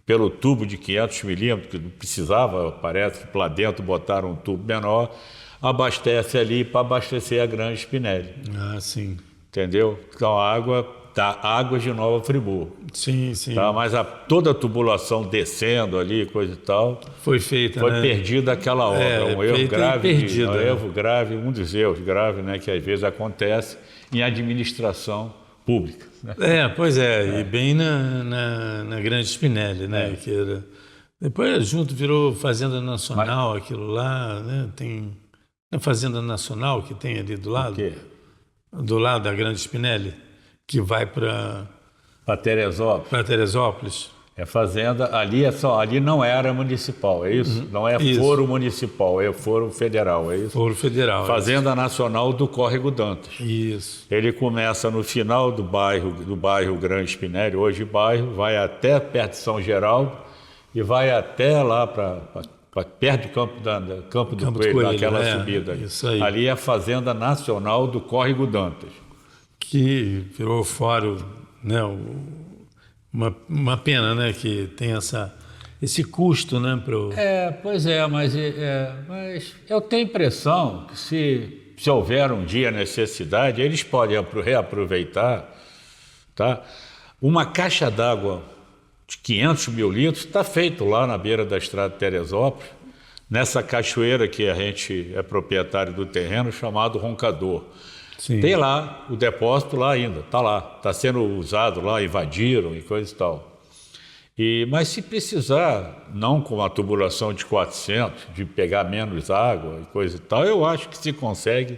pelo tubo de 500 milímetros, que não precisava, parece que lá dentro botaram um tubo menor, abastece ali para abastecer a Grande Spinelli. Sim. Entendeu? Então a água da Águas de Nova Friburgo. Sim, sim. Tá? Mas toda a tubulação descendo ali, coisa e tal, foi feita, foi perdida aquela obra. Um erro grave, um dos erros graves, né, que às vezes acontece em administração pública. Né? Pois é, e bem na Grande Spinelli, né? Que era... Depois junto virou Fazenda Nacional, aquilo lá, né? Tem a Fazenda Nacional que tem ali do lado. O quê? Do lado da Grande Spinelli, que vai para Teresópolis. Para Teresópolis. É fazenda, ali não era municipal, é isso? Não é foro municipal, é foro federal, é isso? Foro federal. Fazenda Nacional do Córrego Dantas. Isso. Ele começa no final do bairro Grande Spinelli, hoje bairro, vai até perto de São Geraldo e vai até lá para perto do Campo do Coelho, naquela subida ali. Isso aí. Ali é a Fazenda Nacional do Córrego Dantas. Que virou fórum, né? Uma pena, né, que tem esse custo, né, Pois é, mas eu tenho a impressão que se houver um dia necessidade, eles podem reaproveitar, tá? Uma caixa d'água de 500 mil litros está feito lá na beira da estrada de Teresópolis, nessa cachoeira que a gente é proprietário do terreno, chamado Roncador. Sim. Tem lá o depósito lá ainda, está lá, está sendo usado lá, invadiram e coisa e tal. Mas se precisar, não com uma tubulação de 400, de pegar menos água e coisa e tal, eu acho que se consegue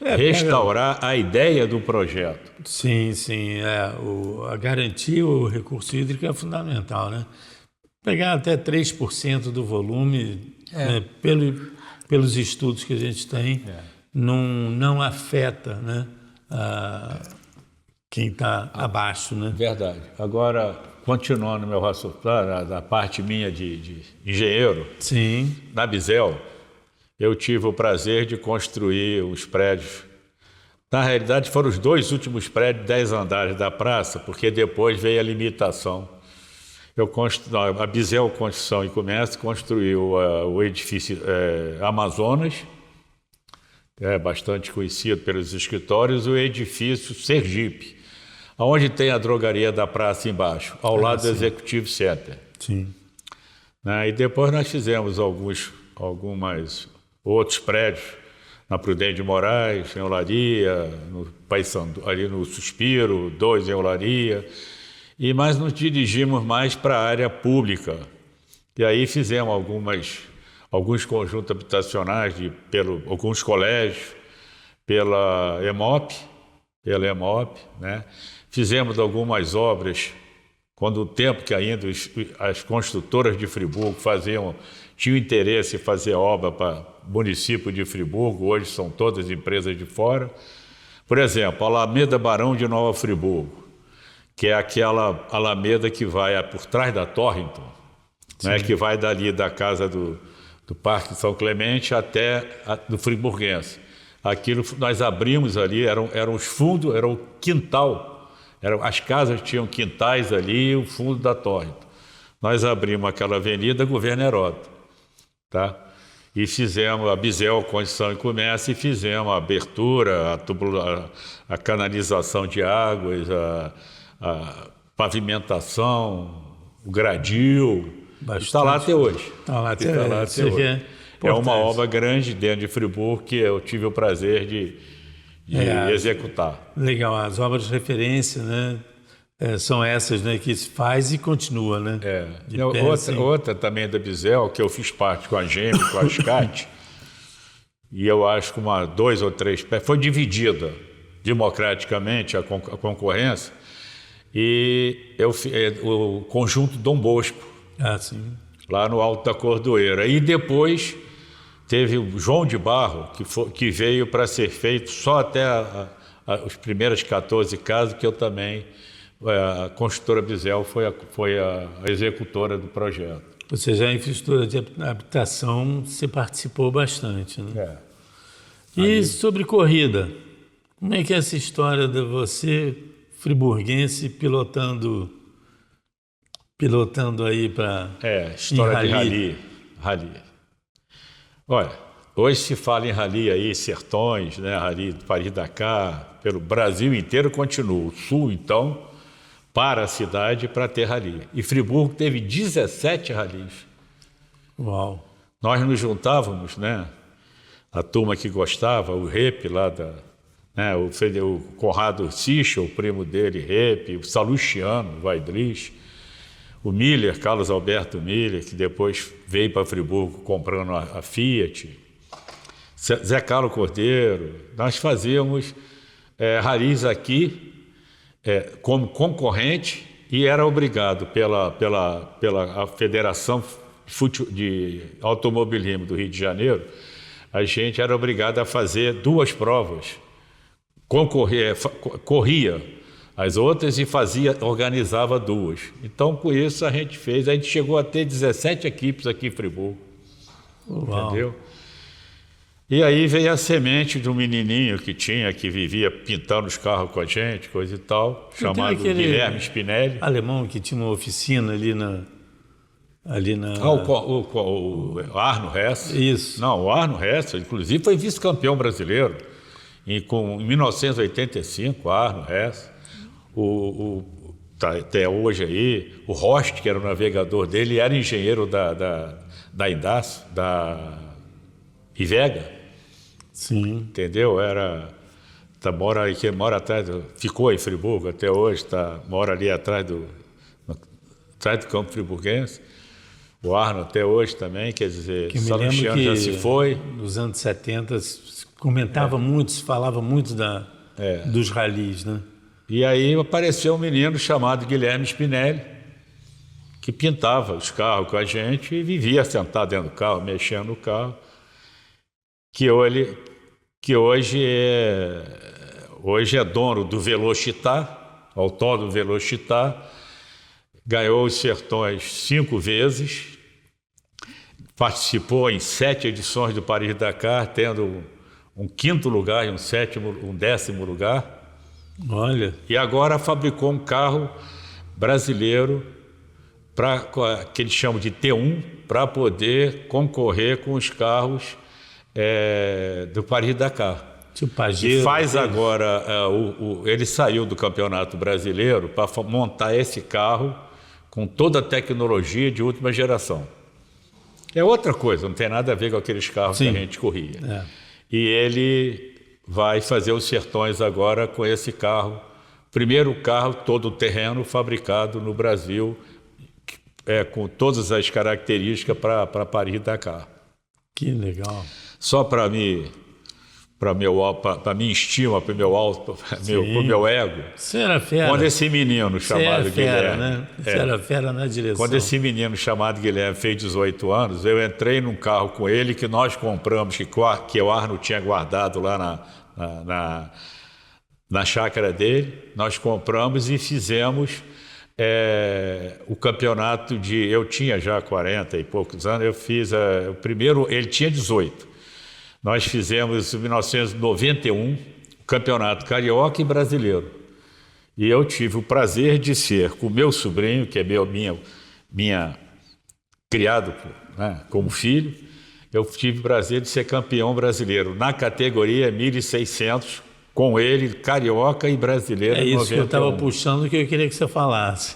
restaurar a ideia do projeto. Sim, sim. A garantia, o recurso hídrico é fundamental, né? pegar até 3% do volume, né, pelos estudos que a gente tem, não afeta, né, quem está abaixo, né? Verdade. Agora, continuando meu raciocínio, da parte minha de engenheiro, Sim. na Bisel, eu tive o prazer de construir os prédios. Na realidade, foram os 2 últimos prédios, 10 andares da praça, porque depois veio a limitação. A Bisel Construção e Comércio construiu o edifício Amazonas, que é bastante conhecido pelos escritórios, o edifício Sergipe, onde tem a drogaria da praça embaixo, ao lado do Executive Center. Sim. E depois nós fizemos alguns outros prédios, na Prudente de Moraes, em Olaria, no Paissandu, ali no Suspiro, 2 em Olaria, mas nos dirigimos mais para a área pública. E aí fizemos alguns conjuntos habitacionais alguns colégios, pela EMOP, né? Fizemos algumas obras, quando o tempo que ainda as construtoras de Friburgo tinham interesse em fazer obra para o município de Friburgo, hoje são todas empresas de fora. Por exemplo, a Alameda Barão de Nova Friburgo, que é aquela alameda que vai por trás da Torrington, né, que vai dali da casa do Parque São Clemente até do Friburguense. Aquilo nós abrimos ali, eram os fundos, era o quintal, as casas tinham quintais ali, o fundo da Torrington. Nós abrimos aquela avenida Governo Heródoto, tá? E fizemos a Bisel Construção e Comércio e fizemos a abertura, a canalização de águas, a pavimentação, o gradil. Está lá até hoje. Está lá até hoje. É uma obra grande dentro de Friburgo que eu tive o prazer de executar. Legal, as obras de referência, né? São essas, né, que se faz e continua, né? Outra também da Bisel, que eu fiz parte com a GEM, com a SCAT, e eu acho que 2 ou 3 foi dividida democraticamente a concorrência, e o conjunto Dom Bosco, sim. lá no Alto da Cordoeira. E depois teve o João de Barro, que veio para ser feito só até as primeiras 14 casas, que eu também... A construtora Bisel foi a executora do projeto. Ou seja, a infraestrutura de habitação você participou bastante, né? E sobre corrida, como é que é essa história de você, friburguense, pilotando aí para... história de rally. Olha, hoje se fala em rally aí, Sertões, né? Rally do Paris-Dakar, pelo Brasil inteiro continua. O Sul, então... para a cidade para ter rally. E Friburgo teve 17 rallies. Uau! Nós nos juntávamos, né? A turma que gostava, o Rep lá o Conrado Sichel, o primo dele, Rep, o Salustiano, o Vaidrich, o Miller, Carlos Alberto Miller, que depois veio para Friburgo comprando a Fiat, Zé Carlos Cordeiro. Nós fazíamos rallies aqui, como concorrente, e era obrigado pela Federação de Automobilismo do Rio de Janeiro, a gente era obrigado a fazer 2 provas, corria as outras e organizava 2. Então, com isso, a gente chegou a ter 17 equipes aqui em Friburgo. Uau. Entendeu? E aí veio a semente de um menininho que vivia pintando os carros com a gente, coisa e tal, chamado Guilherme Spinelli. Alemão que tinha uma oficina ali na... o Arno Hess. Isso. Não, o Arno Hess, inclusive, foi vice-campeão brasileiro em 1985, Arno Hess. Até hoje aí, o Rost, que era o navegador dele, era engenheiro da Indas, da Ivega. Sim. Entendeu? Mora atrás ficou em Friburgo até hoje, mora ali atrás do campo friburguense. O Arno até hoje também, quer dizer, que me lembro que já se foi. Nos anos 70 comentava muito, se falava muito dos ralis, né? E aí apareceu um menino chamado Guilherme Spinelli, que pintava os carros com a gente e vivia sentado dentro do carro, mexendo no carro, que hoje é dono do Velocitar, autódromo Velocitar, ganhou os Sertões 5 vezes, participou em 7 edições do Paris-Dakar, tendo um 5º lugar e um 10º lugar. Olha. E agora fabricou um carro brasileiro, que eles chamam de T1, para poder concorrer com os carros do Paris-Dakar. Tipo Pajero, E faz agora, ele saiu do Campeonato Brasileiro para montar esse carro com toda a tecnologia de última geração. É outra coisa, não tem nada a ver com aqueles carros que a gente corria. É. E ele vai fazer os Sertões agora com esse carro, primeiro carro todo terreno fabricado no Brasil, com todas as características para Paris-Dakar. Que legal. Só para minha estima, para o meu ego. Você era fera. Quando esse menino chamado fera, Guilherme... né? Você era fera na direção. Quando esse menino chamado Guilherme fez 18 anos, eu entrei num carro com ele que nós compramos, que o Arno tinha guardado lá na chácara dele. Nós compramos e fizemos o campeonato eu tinha já 40 e poucos anos, eu fiz o primeiro, ele tinha 18. Nós fizemos em 1991 o campeonato carioca e brasileiro. E eu tive o prazer de ser com o meu sobrinho, que é minha criado, né, como filho, eu tive o prazer de ser campeão brasileiro na categoria 1.600, com ele, carioca e brasileiro. É isso 91. que eu estava puxando, que eu queria que você falasse.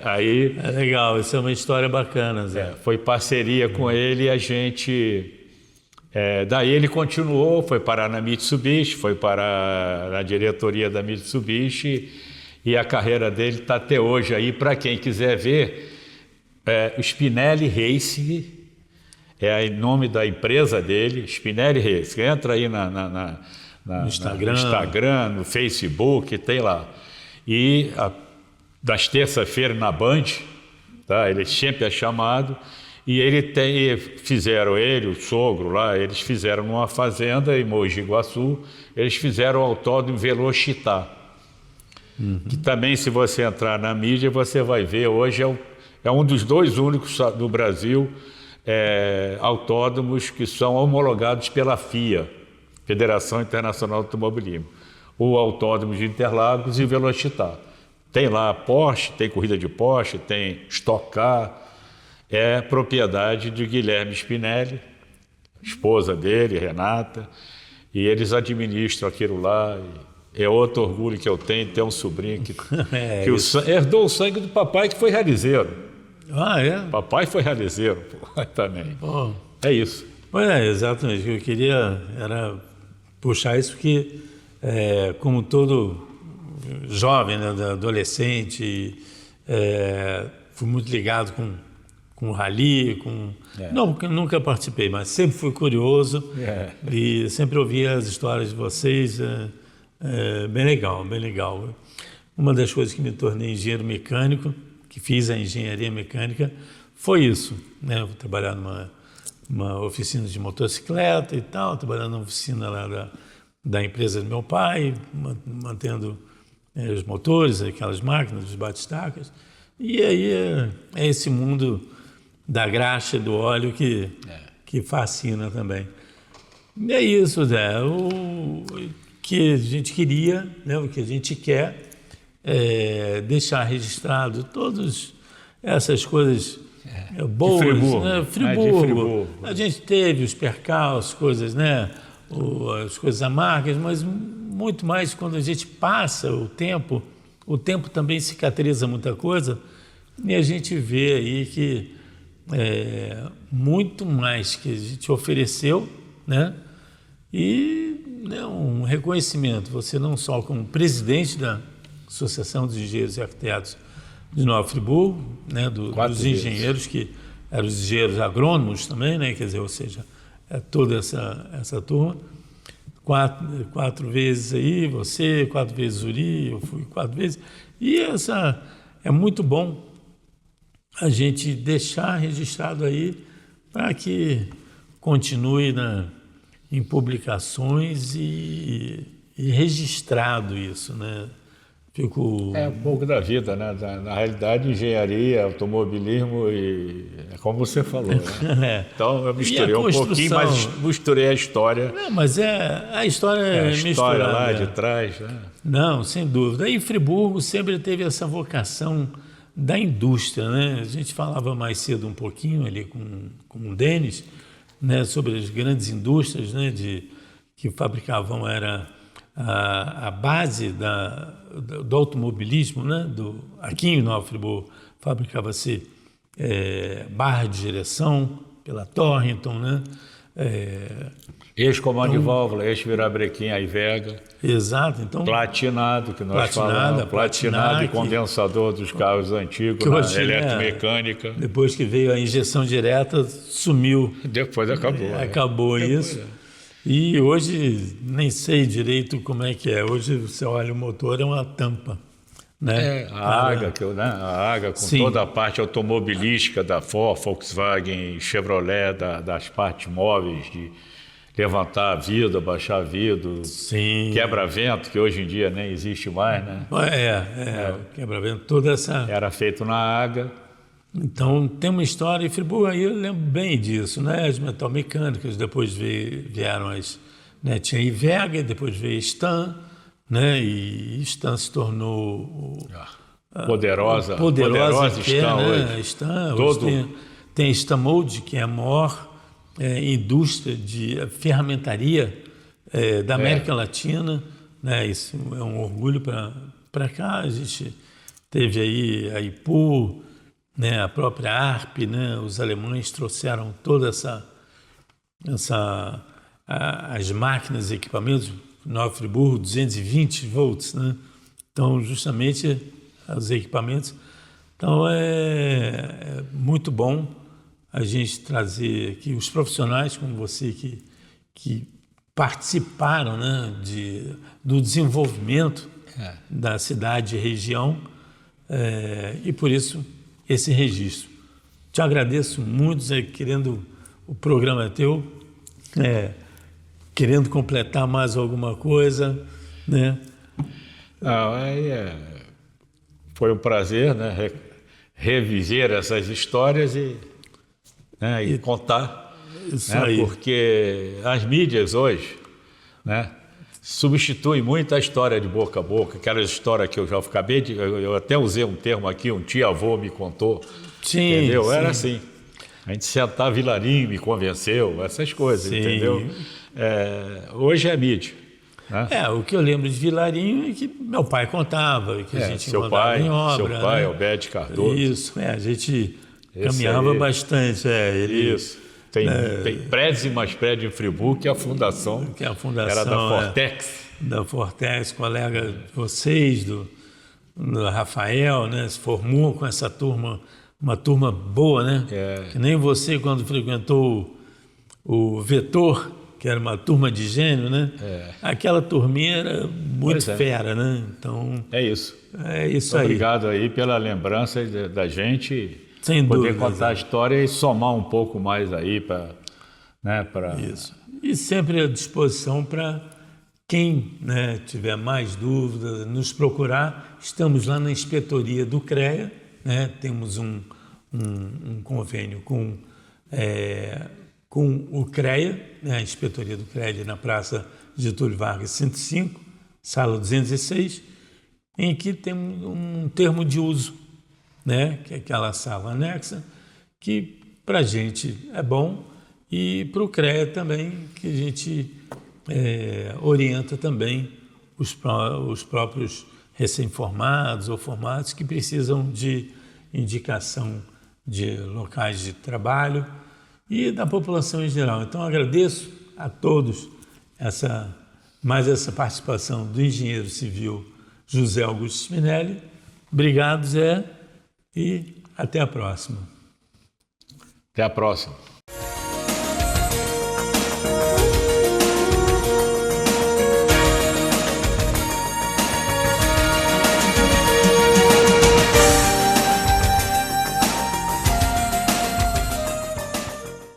Aí, é legal, isso é uma história bacana, Zé. foi parceria com ele e a gente... daí ele continuou, foi parar na Mitsubishi, foi parar na diretoria da Mitsubishi, e a carreira dele está até hoje aí. Para quem quiser ver, o Spinelli Racing é o nome da empresa dele, Spinelli Racing. Entra aí no Instagram, no Facebook, tem lá. E das terça-feiras na Band, tá? Ele sempre é chamado. E o sogro lá, eles fizeram numa fazenda em Mogi Guaçu, eles fizeram o autódromo Velocitar. Que também, se você entrar na mídia, você vai ver, hoje é um dos 2 únicos do Brasil autódromos que são homologados pela FIA, Federação Internacional de Automobilismo. O Autódromo de Interlagos e Velocitar. Tem lá Porsche, tem corrida de Porsche, tem Stock Car. É propriedade de Guilherme Spinelli, esposa dele, Renata, e eles administram aquilo lá. É outro orgulho que eu tenho, ter um sobrinho que herdou o sangue do papai, que foi realizeiro. Ah, é? Papai foi realizeiro também. Bom, É isso. exatamente. O que eu queria era puxar isso, porque, como todo jovem, né, adolescente, fui muito ligado com rally, Não, nunca participei, mas sempre fui curioso e sempre ouvi as histórias de vocês. Bem legal, bem legal. Uma das coisas que me tornei engenheiro mecânico, que fiz a engenharia mecânica, foi isso, né? Eu fui trabalhar numa oficina de motocicleta e tal, trabalhando na oficina lá da empresa do meu pai, mantendo os motores, aquelas máquinas, os batistacas. E aí é esse mundo da graxa, do óleo que fascina também. E é isso, Zé. O que a gente queria, né, o que a gente quer deixar registrado todas essas coisas boas. De Friburgo. A gente teve os percalços, coisas, né, as coisas amargas, mas muito mais quando a gente passa o tempo também cicatriza muita coisa, e a gente vê aí que muito mais que a gente ofereceu, né? E um reconhecimento, você não só como presidente da Associação dos Engenheiros e Arquitetos de Nova Friburgo, né? Dos engenheiros, que eram os engenheiros agrônomos também, né? Quer dizer, ou seja, toda essa turma, quatro vezes aí, você, 4 vezes Uri, eu fui 4 vezes, e é muito bom a gente deixar registrado aí para que continue em publicações e registrado isso, né? Fico... É um pouco da vida, né? Na realidade, engenharia, automobilismo e é como você falou, né? Então eu misturei um pouquinho, mas misturei a história. Não, mas a história é a história misturada, lá de trás, né? Não, sem dúvida. E Friburgo sempre teve essa vocação da indústria, né? A gente falava mais cedo um pouquinho ali com o Denis, né, sobre as grandes indústrias, né, que fabricavam, era a base do automobilismo, né, aqui em Nova Friburgo fabricava-se barra de direção pela Torrington, né, Ex-comando de válvula, ex-virabrequim, aí Vega. Exato, então... Platinado, que nós falamos. Platinado e condensador dos carros antigos, na eletromecânica. Depois que veio a injeção direta, sumiu. Depois acabou. Acabou isso. E hoje, nem sei direito como é que é. Hoje, você olha, o motor é uma tampa. Né? A Aga, a Aga com Sim. toda a parte automobilística da Ford, Volkswagen, Chevrolet, das partes móveis, de levantar vidro, abaixar vidro, quebra-vento, que hoje em dia nem existe mais, né? Quebra-vento, toda essa... Era feito na Aga. Então, tem uma história, em Friburgo aí eu lembro bem disso, né? As metalmecânicas, depois vieram né? Tinha a Ivega, depois veio a Stan, né? E Stan se tornou... Poderosa Stan, né? Hoje. Stan, hoje tem a Stanmold, que é a maior indústria de ferramentaria da América Latina, né? Isso é um orgulho para cá. A gente teve aí a IPU, né? A própria ARP, né? Os alemães trouxeram toda as máquinas e equipamentos, Nova Friburgo, 220 volts, né? Então, justamente, os equipamentos. Então, é muito bom a gente trazer aqui os profissionais como você que participaram, né, do desenvolvimento da cidade e região, e por isso esse registro. Te agradeço muito, Zé, o programa é teu, querendo completar mais alguma coisa, né? Foi um prazer, né, reviver essas histórias e contar, Isso né, aí. porque as mídias hoje, né, substituem muito a história de boca a boca, aquela história que eu já acabei eu até usei um termo aqui, um tio-avô me contou, entendeu? Sim. Era assim, a gente sentava, Vilarinho me convenceu, essas coisas, entendeu? Hoje é mídia. Né? O que eu lembro de Vilarinho é que meu pai contava, que a gente encontrava em obra. Seu pai, né? Alberto Cardoso. Isso, a gente caminhava bastante. Isso. Tem prédios e mais prédios em Friburgo, que a fundação era da Fortex. Da Fortex, colega de vocês, do Rafael, né? Se formou com essa turma, uma turma boa, né? Que nem você, quando frequentou o Vetor, que era uma turma de gênio, né? Aquela turminha era muito fera, né? Então... É isso. É isso aí. Obrigado aí pela lembrança da gente... Sem poder dúvida, contar a história e somar um pouco mais aí para... Né, Isso. E sempre à disposição para quem, né, tiver mais dúvidas, nos procurar. Estamos lá na inspetoria do CREA, né? Temos um convênio com o CREA, né? A inspetoria do CREA ali na Praça Getúlio Vargas 105, sala 206, em que tem um termo de uso, né? Que é aquela sala anexa, que para a gente é bom e para o CREA também, que a gente orienta também os próprios recém-formados ou formados que precisam de indicação de locais de trabalho e da população em geral. Então, agradeço a todos mais essa participação do engenheiro civil José Augusto Spinelli. Obrigado, Zé, e até a próxima. Até a próxima.